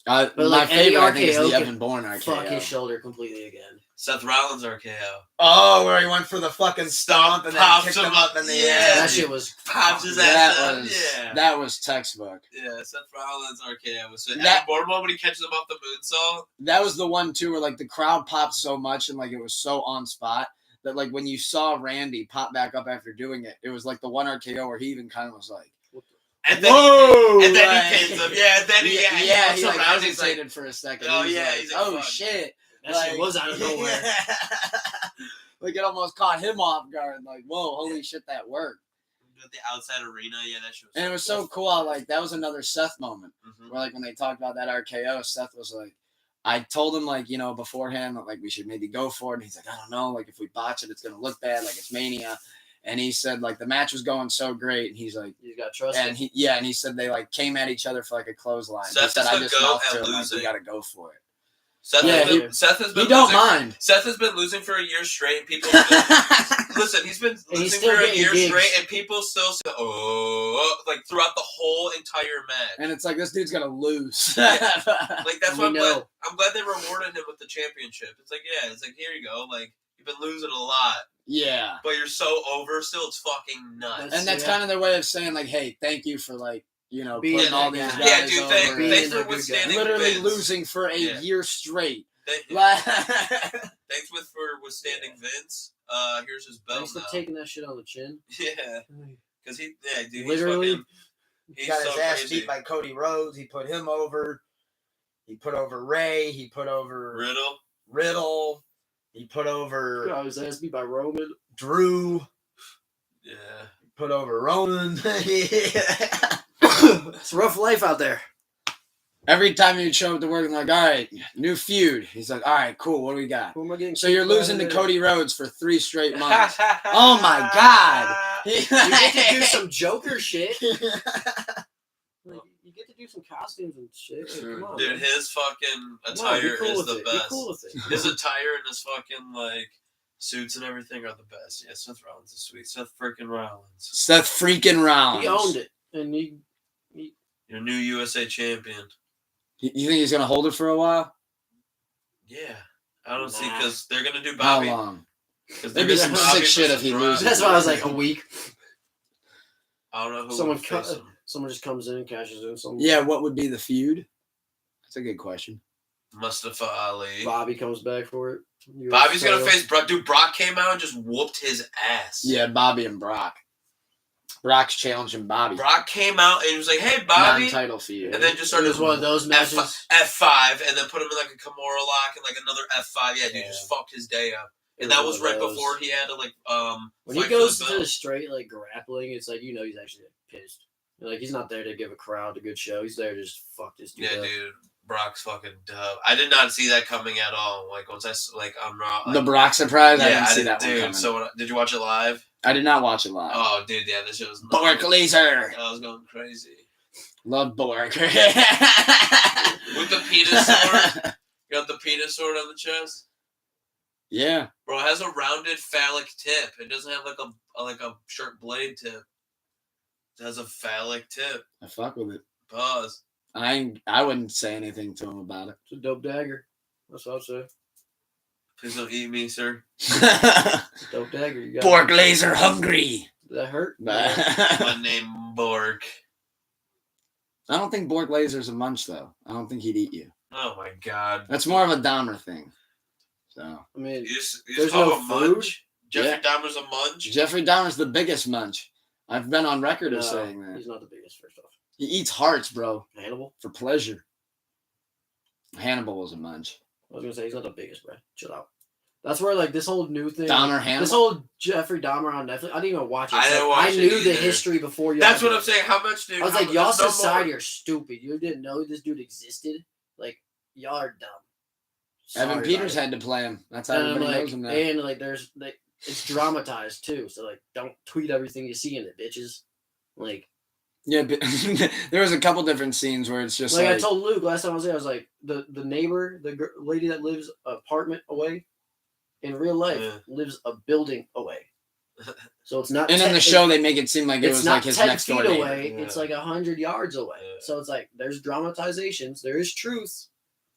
But, my like, any favorite, I think, is RKO the can Evan Bourne RKO. Fuck his shoulder completely again. Seth Rollins RKO. Oh, where he went for the fucking stomp and then Pops kicked him him up in the yeah. air. That shit was Pops his That ass out. was Yeah. that was textbook. Yeah, Seth Rollins RKO was That- Evan Bourne one when he catches him off the moonsault. That was the one too where like the crowd popped so much and like it was so on spot that like when you saw Randy pop back up after doing it, it was like the one RKO where he even kind of was like, And then whoa! he like- came up. Yeah, and then he he looks like around, he's like, hesitated for a second. oh, He was yeah, like, he's like, oh fuck. shit. That shit was out of nowhere. Like it almost caught him off guard. Like, whoa, holy shit, that worked. the outside arena. Yeah, that shit was And it was so cool. Like that was another Seth moment Mhm. where like when they talked about that RKO, Seth was like, I told him like, beforehand, like we should maybe go for it. And he's like, I don't know, like if we botch it, it's gonna look bad, like it's Mania. And he said like the match was going so great, and he's like, You got trust. and he said they like came at each other for like a clothesline. He Seth said is I the just goat mouthed at to him, like, losing. we gotta go for it. Seth, Yeah, Seth has been He don't losing. mind. Seth has been losing for a year straight. And people listen. He's been And he's losing still for a getting year gigs. straight, and people still say, "Oh," like throughout the whole entire match. And it's like this dude's gonna lose. Like that's We why know. I'm glad they rewarded him with the championship. It's like, yeah, it's like here you go. Like you've been losing a lot, Yeah. but you're so over still. It's fucking nuts. And that's Yeah. kind of their way of saying like, hey, thank you for like, Being putting all that these guy. guys yeah, dude. over. Being Thanks a for good guy. withstanding. Literally Vince. losing for a Yeah. year straight. Thanks Like- for withstanding Vince. Here's his belt Thanks for now. taking that shit on the chin. Yeah, because dude, Literally. he's got so his ass crazy. beat by Cody Rhodes. He put him over. He put over Ray. He put over Riddle. He put over Got his ass beat by Roman. Drew. Yeah. Put over Roman. It's a rough life out there. Every time you'd show up to work, I'm like, all right, new feud. He's like, all right, cool. What do we got? Who am I getting? So you're kicked out losing to of Cody Rhodes for 3 straight months. Oh my God. there? You get to do some Joker shit. Like, you get to do some costumes and shit. Like, come on, Dude, man. his fucking Come on, be attire cool is with the it. Be best. cool with it. His attire and his fucking like suits and everything are the best. Yeah, Seth Rollins is sweet. Seth freaking Rollins, Seth freaking Rollins. He owned it, and he your new USA champion. You think he's going to hold it for a while? Yeah, I don't see Nah. because they're gonna do How Bobby. long? 'Cause There'd they're be gonna some do Bobby sick shit if versus he Brock. loses. That's why I was like a week. I don't know who Someone would face him. Someone just comes in and cashes in. Some Yeah, what would be the feud? That's a good question. Mustafa Ali. Bobby comes back for it. Bobby's gonna title. face Brock. Dude, Brock came out and just whooped his ass. Yeah, Bobby and Brock. Brock's challenging Bobby. Brock came out and he was like, "Hey, Bobby," Non-title feud. and then just It started was one of those matches. F5, and then put him in like a Kimura lock and like another F5. Yeah, dude, Yeah. just fucked his day up. It And was that one was of right those. before he had to like When he fight goes for to the the belt. straight like grappling, it's like he's actually pissed. Like he's not there to give a crowd a good show. He's there to just fuck this dude Yeah, up. dude, Brock's fucking dub. I did not see that coming at all. Like once I'm not. Like, The Brock surprise? yeah, I didn't see that one dude. coming. So did you watch it live? I did not watch it live. Oh, dude, yeah, this shit was. Bork Laser. I was going crazy Love Bork. with the penis sword. You got the penis sword on the chest. Yeah. Bro, it has a rounded phallic tip. It doesn't have like a sharp blade tip. It has a phallic tip. I fuck with it. Pause. I wouldn't say anything to him about it. It's a dope dagger. That's what I'd say. Please don't eat me, sir. Dope dagger. You got Bork Laser hungry. Did that hurt? My name Bork. I don't think Bork Laser's a munch though. I don't think he'd eat you. Oh my god. That's more of a Dahmer thing. So I mean, You just There's call no him a food? munch? Jeffrey Dahmer's a munch? Jeffrey Dahmer's the biggest munch. I've been on record no, of saying that. he's not the biggest. First off, He eats hearts, bro, Hannibal. for pleasure. Hannibal was a munch. I was gonna say he's not the biggest, bro. Chill out. That's where like this whole new thing. Dahmer Hannibal. This whole Jeffrey Dahmer on Netflix. I didn't even watch it. I so didn't watch I it knew the either. history before y'all. That's what did. I'm saying. How much, dude? I was How like, much- y'all there's no society more. are stupid. You didn't know this dude existed. Like, y'all are dumb. Evan Sorry Peters about it. had to play him. That's how And I'm everybody like, knows him now. and like, there's like, it's dramatized too. So like, don't tweet everything you see in it, bitches. Like, Yeah, but there was a couple different scenes where it's just like like, I told Luke last time I was there, I was like, the neighbor, the lady that lives an apartment away, in real life Yeah. lives a building away. So it's not. And in the show, they make it seem like it it's was not like his 10 next door feet neighbor. away. Yeah. It's like 100 yards away. Yeah. So it's like there's dramatizations. There is truth.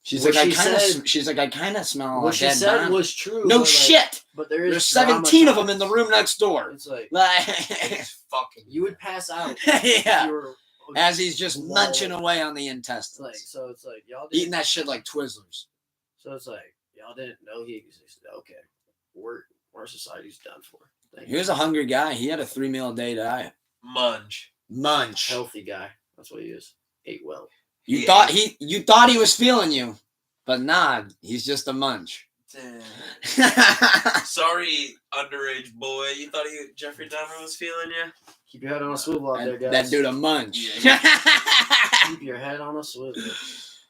She's What like, she said- she's like, I kind of smell What like she dead said body. was true. No but, like, shit. But there is There's 17 of them in the room next door. It's like Like, It's fucking. you would pass out. If yeah. you were, As he's just Whoa. munching away on the it's intestines. like so. It's like y'all Eating didn't. that shit like Twizzlers. So it's like y'all didn't know he existed. Okay, our society's done for. Thank He you. was a hungry guy. He had a 3 meal a day diet. Munch. Munch. Healthy guy. That's what he is. Ate well. You Yeah. thought he was feeling you, but nah, he's just a munch. Damn. Sorry, underage boy. You thought Jeffrey Dahmer was feeling you? Keep your head on a swivel out there, guys. That dude a munch. Yeah. Keep your head on a swivel.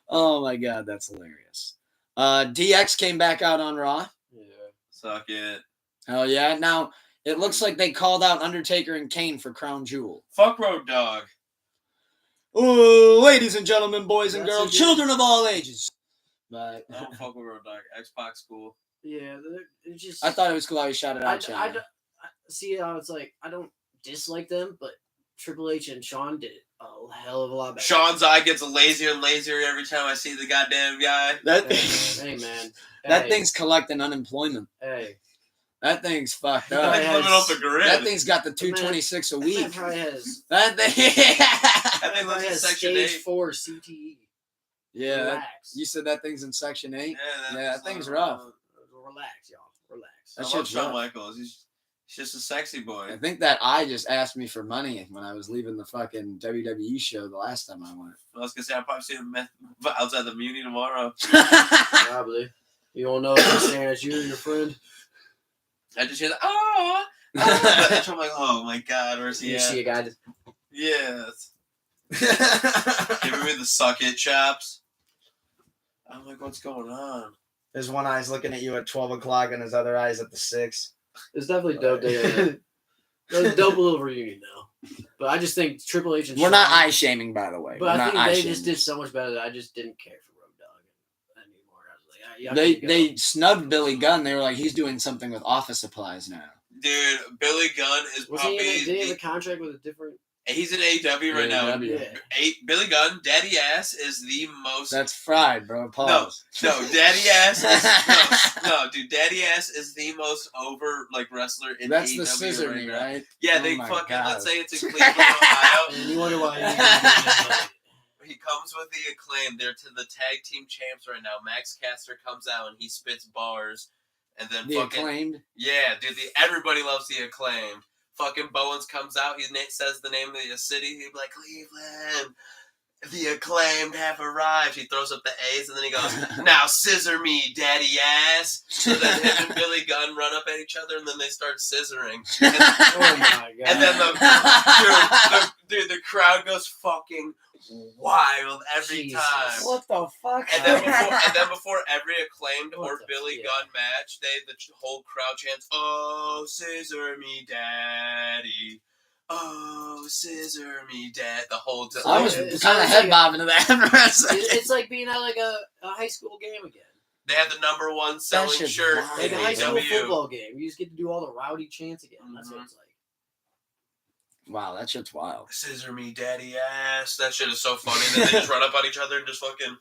Oh my god, that's hilarious. DX came back out on Raw. Yeah. Suck it. Hell yeah. Now it looks like they called out Undertaker and Kane for Crown Jewel. Fuck Road Dogg. Oh, ladies and gentlemen, boys and That's girls, a good- children of all ages. But I don't fuck with Road Dogg. X-Pac's cool. Yeah. It's just. I thought it was cool how he shouted out China. See how it's like I don't dislike them, but Triple H and Shawn did a hell of a lot better. Sean's eye gets lazier and lazier every time I see the goddamn guy. That Hey man. that Hey, thing's collecting unemployment. Hey. That thing's fucked Yeah, up. Like living off the grid. That thing's got the 226 a That week. man probably has. That thing. That thing Probably lives in has Section stage 8. 4 CTE. Yeah, that- Relax. you said that thing's in Section 8? Yeah, that thing's rough. Relax, y'all. Relax. I That love shit's Shawn rough. Michaels. He's just a sexy I boy. think that eye just asked me for money when I was leaving the fucking WWE show the last time I went. I was gonna say I'll probably see him outside the Muni tomorrow. Probably. You don't know if he's staring at you or your friend. I just hear the oh, I'm like, oh my god, where's he You at? see a guy just Yes. Giving me the suck it chops. I'm like, what's going on? His one eye's looking at you at 12 o'clock and his other eye's at the 6. it's definitely dope. It was a dope little reunion though. But I just think Triple H and We're not Shawn- eye shaming, by the way. But We're I not think eye they shaming. just did so much better that I just didn't care for Road Dogg anymore. I was like, y'all can go. They snubbed Billy Gunn. They were like, he's doing something with office supplies now. Dude, Billy Gunn is Was he in probably a, did he have a contract with a different? he's in AEW right now. AEW. Yeah. Billy Gunn, Daddy Ass is the most That's fried, bro. Pause. No, Daddy Ass is no, dude, Daddy Ass is the most over like wrestler in That's AEW the scissor right me, now. right? Yeah, Oh they my fucking God. let's say it's in Cleveland, Ohio. And you wonder why. He comes with the Acclaim. They're to the tag team champs right now. Max Caster comes out and he spits bars, and then The fucking Acclaimed. yeah, dude. Everybody loves the Acclaim. Fucking Bowens comes out. He says the name of the city. He'd be like, Cleveland. The Acclaimed have arrived. He throws up the A's and then he goes, now scissor me, daddy ass. So then him and Billy Gunn run up at each other and then they start scissoring. And, Oh my god. and then the crowd goes fucking wild every Jesus. time. What the fuck? And then before every Acclaimed What or the- Billy yeah. Gunn match, the whole crowd chants, "Oh, scissor me, daddy! Oh, scissor me, dad!" The whole time. I was It's kind of like head a- bobbing to that. It's like being at like a high school game again. They had the #1 selling shit's shirt wild. Like in a high school AEW. football game. You just get to do all the rowdy chants again. That's what it's like. Wow, that shit's wild. Scissor me, daddy ass. That shit is so funny. Then they just run up on each other and just fucking.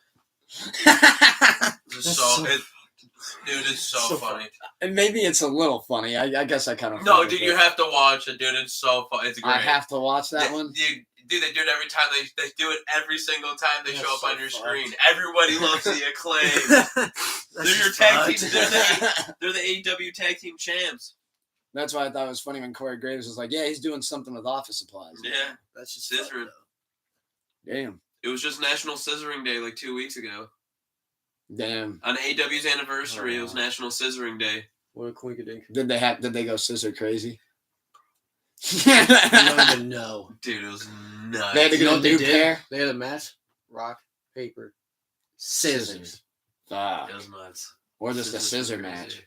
Just That's so, so dude, it's so, So funny. And maybe it's a little funny. I guess I kind of. No, dude, you have to watch it, dude. It's so funny. It's great. I have to watch that one. Dude, they do it every time. They do it every single time they That's show up so on your fucked. screen. Everybody loves the Acclaim. They're your tag team. They're the AEW tag team champs. That's why I thought it was funny when Corey Graves was like, "Yeah, he's doing something with office supplies." Yeah, That's just Scissoring. Damn, it was just National Scissoring Day like 2 weeks ago. damn. On AEW's anniversary, it was National Scissoring Day. What a quinkadink. Did they go scissor crazy? You don't even know. Dude, it was nuts. They had to You know get a what they new did? pair. They had a match. Rock, paper, scissors. Fuck. It was nuts. Or just a Scissors scissor were crazy. match.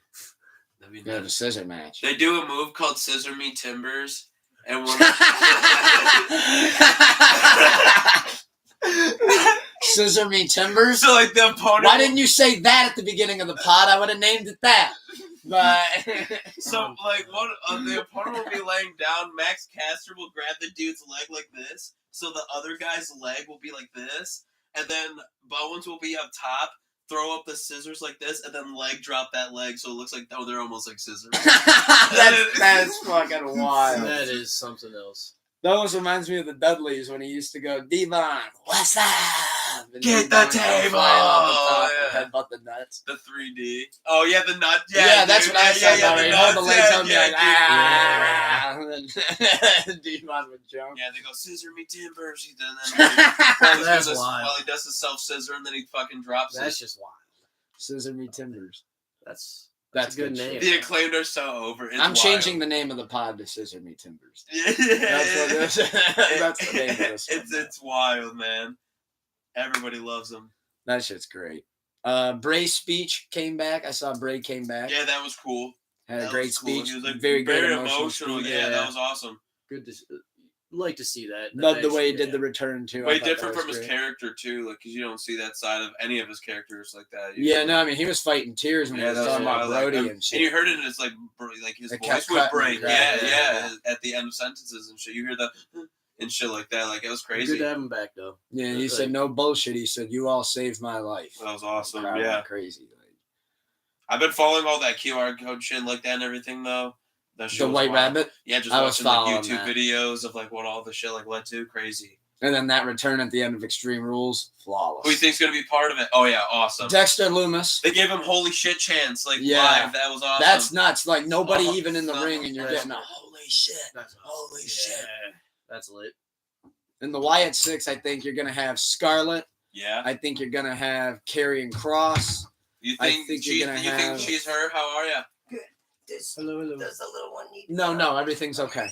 That'd be Yeah, the nuts. scissor match. They do a move called Scissor Me Timbers, and one. Scissor me timbers. So like the opponent. Why didn't you say that at the beginning of the pod? I would have named it that. But So, like, what the opponent will be laying down. Max Caster will grab the dude's leg like this, so the other guy's leg will be like this, and then Bowens will be up top, throw up the scissors like this, and then leg drop that leg, so it looks like they're almost like scissors. that's fucking wild. That is something else. That almost reminds me of the Dudleys when he used to go, Devon, what's up? And Get Devon the come table! flying off the top Yeah. and headbutt the nuts. The 3D. Oh yeah, the nut. Yeah, that's dude. what I said about it. Hold the legs up and be like, dude. ah. And then Devon would jump. Yeah, they go scissor me timbers. He does That's wild. while he does the self scissor, and then he fucking drops That's it. just wild. Scissor me timbers. That's That's a good good name. shit. The Acclaimed are so over. It's I'm changing wild. the name of the pod to Scissor Me Timbers. Yeah. That's what it is. That's the name of this one. It's wild, man. Everybody loves him. That shit's great. Bray's speech came back. I saw Bray came back. Yeah, that was cool. Had a That great was cool. speech. He was like very good very emotional. speech. Yeah, that was awesome. Good to like to see that. Loved the way he Yeah. did the return too. I Way thought that different was from his great. character too, like because you don't see that side of any of his characters like that. Yeah, no, I mean he was fighting tears when Yeah, he was that's talking about why I like Brody him. and shit. And you heard it in his like his It voice kept would cutting break. and Yeah, cutting, yeah, at the end of sentences and shit. You hear the and shit like that. Like it was crazy. Good to have him back though. Yeah, he That's said like- no bullshit. He said you all saved my life. That was awesome. Crowd Yeah, went crazy. Like, I've been following all that QR code shit like that and everything though. That shit the was White wild. Rabbit, Yeah, just I was watching like following YouTube that. videos of like what all the shit like led to. Crazy. and then that return at the end of Extreme Rules, flawless. Who you think's gonna be part of it? Oh yeah, awesome. Dexter Loomis. They gave him holy shit chance like Yeah. live. That was awesome. That's nuts. Like nobody Oh, even in the no, ring, and you're that's getting a holy shit. That's Holy yeah, shit. That's lit. In the Wyatt Six, I think you're gonna have Scarlett. yeah. I think you're gonna have Karrion Cross. You I think, think you're she's gonna you have- think she's her? How are you? Hello, hello. Does the little one need? No, everything's okay.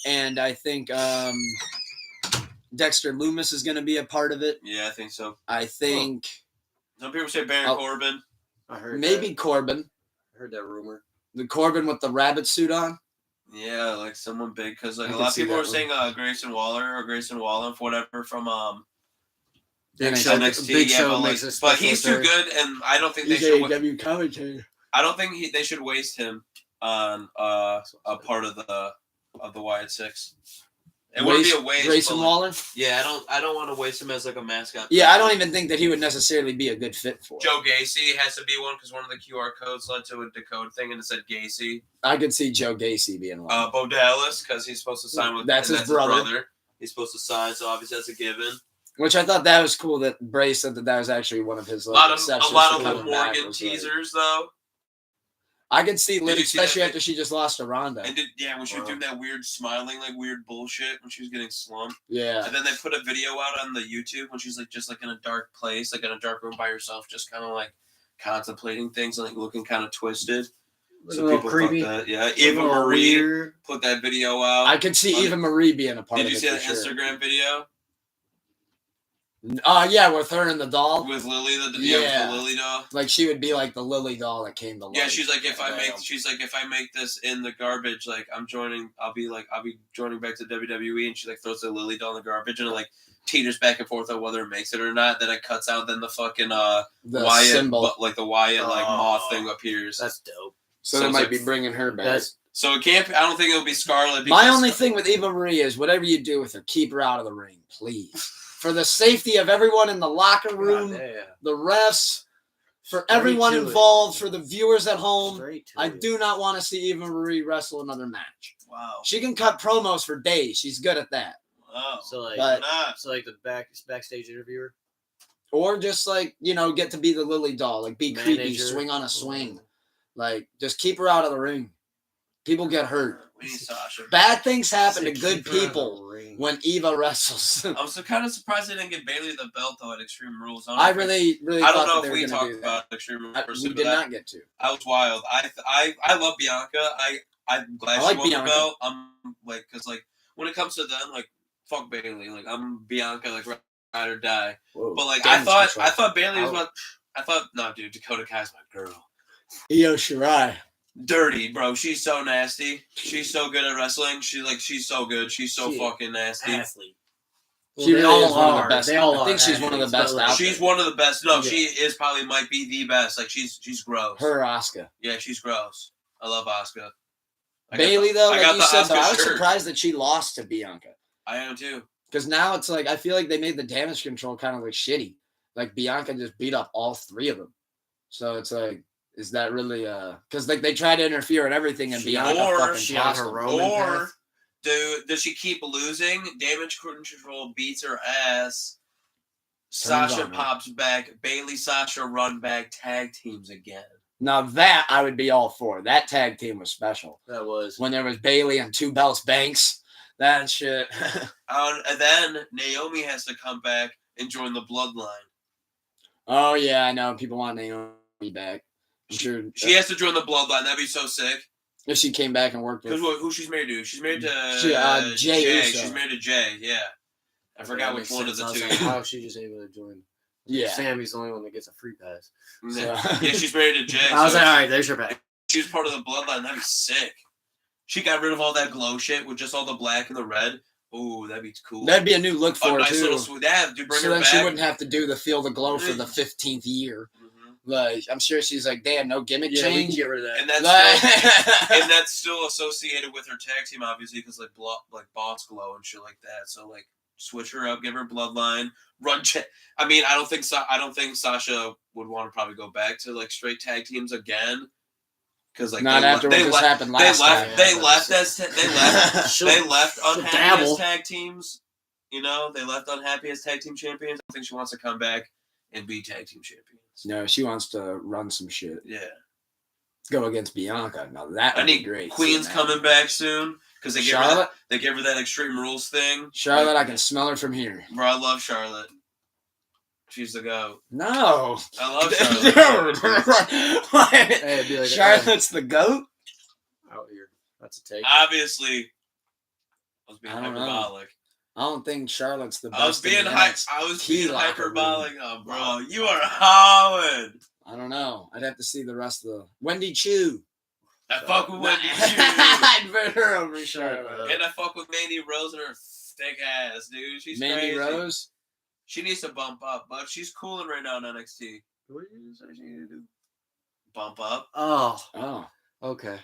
And I think Dexter Loomis is gonna be a part of it. Yeah, I think so. I think Some people say Baron Oh. Corbin. I heard maybe Corbin, I heard that rumor. the Corbin with the rabbit suit on. Yeah, like someone big because like I a can lot of see people that were saying Grayson Waller or Grayson Wallen for whatever from Big NXT. Show, NXT. Big Yeah, Show but, like, makes a but special he's too appearance. good, and I don't think they He's should. AEW commentator. I don't think they should waste him on a part of the Wyatt Six. It wouldn't be a waste. Grayson but, like, Waller. yeah, I don't want to waste him as like a mascot. Yeah, I don't even think that he would necessarily be a good fit for it. Joe Gacy has to be one because one of the QR codes led to a decode thing and it said Gacy. I could see Joe Gacy being one. Bo Dallas because he's supposed to sign with. That's and his brother. He's supposed to sign, so obviously that's a given. Which I thought that was cool that Bray said that was actually one of his A like, lot of exceptions Liv to coming back Morgan was, like- teasers though. I could see Liv, you see that especially bit? after she just lost to Ronda. And when she was doing that weird smiling, like weird bullshit when she was getting slumped. Yeah. And then they put a video out on the YouTube when she's like just like in a dark place, like in a dark room by herself, just kind of like contemplating things and like looking kind of twisted. Looking a little people creepy. fucked that. Yeah, Looking Eva a little Marie weird. put that video out. I could see On- Eva Marie being a part Did of you it. see that for sure. Instagram video Yeah, with her and the doll. with Lily, the Yeah. Lily doll? Like she would be like the Lily doll that came to life. Yeah, she's like, if Damn. I make this in the garbage, like I'll be joining back to WWE, and she like throws the Lily doll in the garbage, and it like teeters back and forth on whether it makes it or not. Then it cuts out, then the fucking the Wyatt, symbol. like the Wyatt like Oh. moth thing appears. That's dope. So so they it's might like- be bringing her back. That's So it can't. I don't think it'll be Scarlett. My because only thing with Eva Marie is whatever you do with her, keep her out of the ring, please. For the safety of everyone in the locker room, goddamn. the refs, for Straight everyone to it. involved, for the viewers at home, Straight to I it. do not want to see Eva Marie wrestle another match. Wow. She can cut promos for days. She's good at that. Wow. So like, But- Not. so like the backstage interviewer, Or just like, get to be the Lily doll, like be creepy, manager. swing on a swing. Like, just keep her out of the ring. People get hurt. We need Sasha. Bad things happen to Say good keep her out of the people ring. when Eva wrestles. I'm so kind of surprised they didn't get Bailey the belt though at Extreme Rules. I don't know really, really I thought don't know that if they we were going talked to do that. about Extreme Rules. We did not get to. I was wild. I love Bianca. I'm glad I she like won Bianca. the belt. I'm like, cause like when it comes to them, like fuck Bailey. Like I'm Bianca, like ride or die. Whoa, But like damage I control. thought Bailey was Ouch. what I thought. No, dude, Dakota Kai's my girl. Io Shirai. Dirty, bro. She's so nasty. She's so good at wrestling. She's so good. She's so She- fucking nasty. athlete. She they really all is one of the are. best. They all I think are she's one of the athletes, best but, like, out She's there. one of the best. No, Yeah. she is might be the best. Like she's gross. Her or Asuka. Yeah, she's gross. I love Asuka. Bailey, though, I like got you the said, though, Asuka I was shirt. surprised that she lost to Bianca. I am too. Because now it's like, I feel like they made the damage control kind of like shitty. Like Bianca just beat up all three of them. So it's like, is that really, because like they tried to interfere and everything and Bianca fucking she tossed on her them. Roman Or path. does she keep losing? Damage control beats her ass. Turns Sasha on her. pops back. Bailey, Sasha run back tag teams again. Now that I would be all for. That tag team was special. That was. When there was Bailey and Two Belts Banks. That shit. And then Naomi has to come back and join the bloodline. Oh, yeah, I know. People want Naomi back. I'm sure. She has to join the bloodline. That'd be so sick. If she came back and worked with. Because who she's married to? She's married to Jay Uso. She's married to Jay, yeah. I forgot which one of the two. How is she just able to join? Yeah. Sammy's the only one that gets a free pass. Yeah, she's married to Jay. I was so like, all right, there's your pack. she was part of the bloodline. That'd be sick. She got rid of all that glow shit with just all the black and the red. Ooh, that'd be cool. That'd be a new look for a her, nice too. little sweet. Yeah, dude, bring So her then back. she wouldn't have to do the Feel the Glow for the 15th year. Like, I'm sure she's like, damn, no gimmick Yeah, we can change. get rid of that. And that's Like- and that's still associated with her tag team, obviously, because like Boss Glow and shit like that. So like, switch her up, give her bloodline, I mean, I don't think Sasha would want to probably go back to like straight tag teams again. Because like Not after what just happened last time. They left unhappy dabble. as tag teams. You know, they left unhappy as tag team champions. I think she wants to come back and be tag team champions. No, she wants to run some shit. Yeah. Go against Bianca. Now that I would be need great. Queen's seeing that. coming back soon because they Charlotte? gave her that Extreme Rules thing. Charlotte, I can smell her from here. Bro, I love Charlotte. She's the goat. No. I love Charlotte. Hey, it'd be like Charlotte's the GOAT? out here. That's a take. Obviously, I was being I don't know. hyperbolic. I don't think Charlotte's the best. I was being in the locker room. hyperbolic. Oh, bro, you are howling. I don't know. I'd have to see the rest of the Wendy Chu. I fuck with Wendy Chu. I'd put her over Charlotte. And I fuck with Mandy Rose and her thick ass, dude. She's Mandy crazy. Rose. She needs to bump up, but she's cooling right now in NXT. What did you say she needed to do? Bump up. Oh. Okay.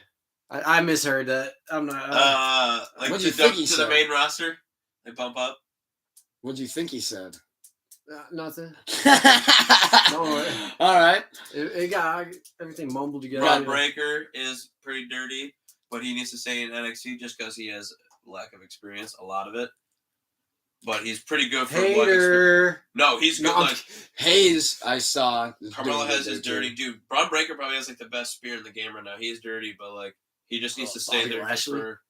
I misheard that. I'm not. Like What'd to, you think he to the said? main roster. They bump up. What'd you think he said? Nothing. All right. It got everything mumbled together. Braun Breaker is pretty dirty, but he needs to stay in NXT just because he has lack of experience, a lot of it. But he's pretty good for what he's. Hater. No, he's good. No, Like Hayes, I saw. is Carmelo doing has good his there, dirty too. dude. Braun Breaker probably has like the best spear in the game right now. He is dirty, but like he just needs to stay Bobby there just Lashley? for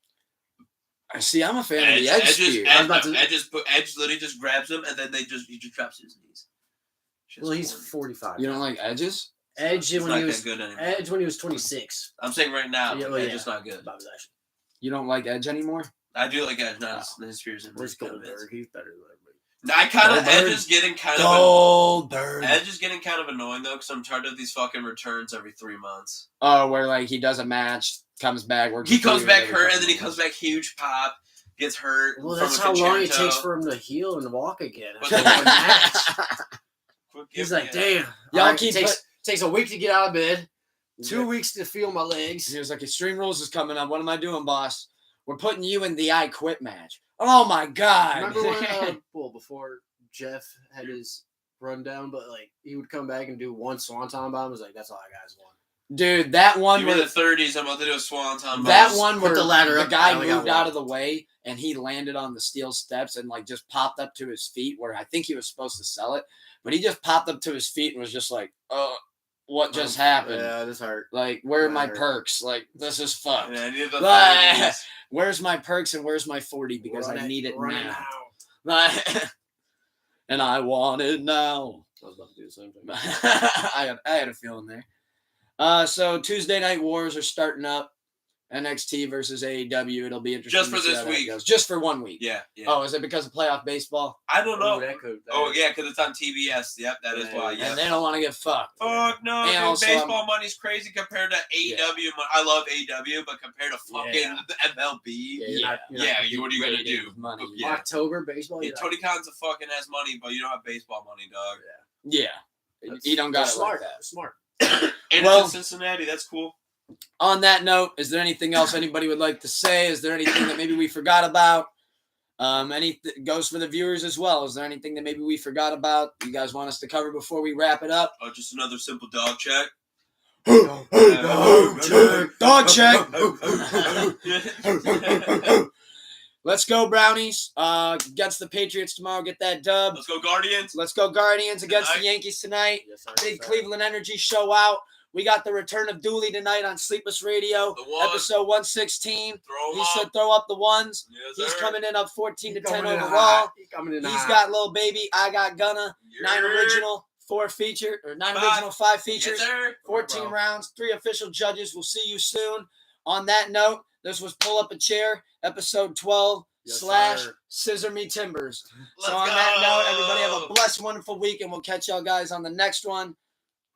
I see. I'm a fan of the Edge spear. Edge literally just grabs him and then he just drops his knees. Shit's Well, he's boring. 45. You don't like Edges? Edge He's when not he was that good anymore. Edge when he was 26. I'm saying right now, Yeah, but well, Edge yeah. is not good. Bobby Lashley. You don't like Edge anymore? I do like Edge, not his spears and Where's kind of is. Goldberg? He's better than everybody. I kind of Goldberg? Edge is getting kind of Goldberg. Edge is getting kind of annoying though because I'm tired of these fucking returns every 3 months. Oh, where like he does a match, comes back, works. He a comes feud, back every hurt couple and then he months. comes back huge pop, gets hurt. Well, from that's a how long it concerto. takes for him to heal and walk again. But After one match. He's like, damn. damn. Y'all Alright, keep takes a week to get out of bed. 2 Yeah. weeks to feel my legs. He was like, Extreme Rules is coming up. What am I doing, boss? We're putting you in the I Quit match. Oh my god! Remember when, well, before Jeff had his rundown, but like he would come back and do one swanton bomb. I was like, that's all I guys want. Dude, that one Give me where the 30s. I'm about to do a swanton. that bomb. one where the ladder the up, I guy only got moved out one. of the way and he landed on the steel steps and like just popped up to his feet where I think he was supposed to sell it, but he just popped up to his feet and was just like, what just happened? Yeah, this hurt. Like, where are my Hurt. perks? Like, this is fucked. Yeah, I need the Like, 30s. where's my perks and where's my 40 because I need it Run now. Like, and I want it now. I was about to do the same thing. I had a feeling there. So Tuesday Night Wars are starting up. NXT versus AEW. It'll be interesting. Just for to see this how that week. goes. Just for 1 week. Yeah. Oh, is it because of playoff baseball? I don't know. that could. Oh, yeah, because it's on TBS. Yep, that is why. Yeah. And they don't want to get fucked. Fuck no, And dude. also, Baseball money's crazy compared to AEW. I love AEW, but compared to fucking Yeah. the MLB, Yeah. what are you gonna Ready do? with money. Yeah. October baseball. Yeah, Tony Khan's a fucking has money, but you don't have baseball money, dog. Yeah. He don't got it smart. like that. Smart. And Well- it's in Cincinnati. That's cool. On that note, is there anything else anybody would like to say? Is there anything that maybe we forgot about? Anything goes for the viewers as well. Is there anything that maybe we forgot about you guys want us to cover before we wrap it up? Oh, just another simple dog check. Dog check. Let's go, Brownies. Against the Patriots tomorrow. Get that dub. Let's go, Guardians. Let's go, Guardians against Tonight. the Yankees tonight. Yes, sir, Big yes, sir. Cleveland Energy show out. We got the return of Dooley tonight on Sleepless Radio, The one. episode 116. Throw 'em He up. said throw up the ones. Yes, He's sir. coming in up 14 to 10 Coming in overall. hot. He coming in He's hot. got Lil Baby, I Got Gunna, Yeah. 9 original, 4 feature, or 9 Five. original, 5 Yes, features, sir. 14 Bro. rounds, 3 official judges. We'll see you soon. On that note, this was Pull Up a Chair, episode 12 Yes, / sir. Scissor Me Timbers. Let's So on go. that note, everybody have a blessed, wonderful week, and we'll catch y'all guys on the next one.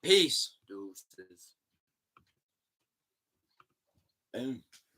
Peace. Deuces. Boom.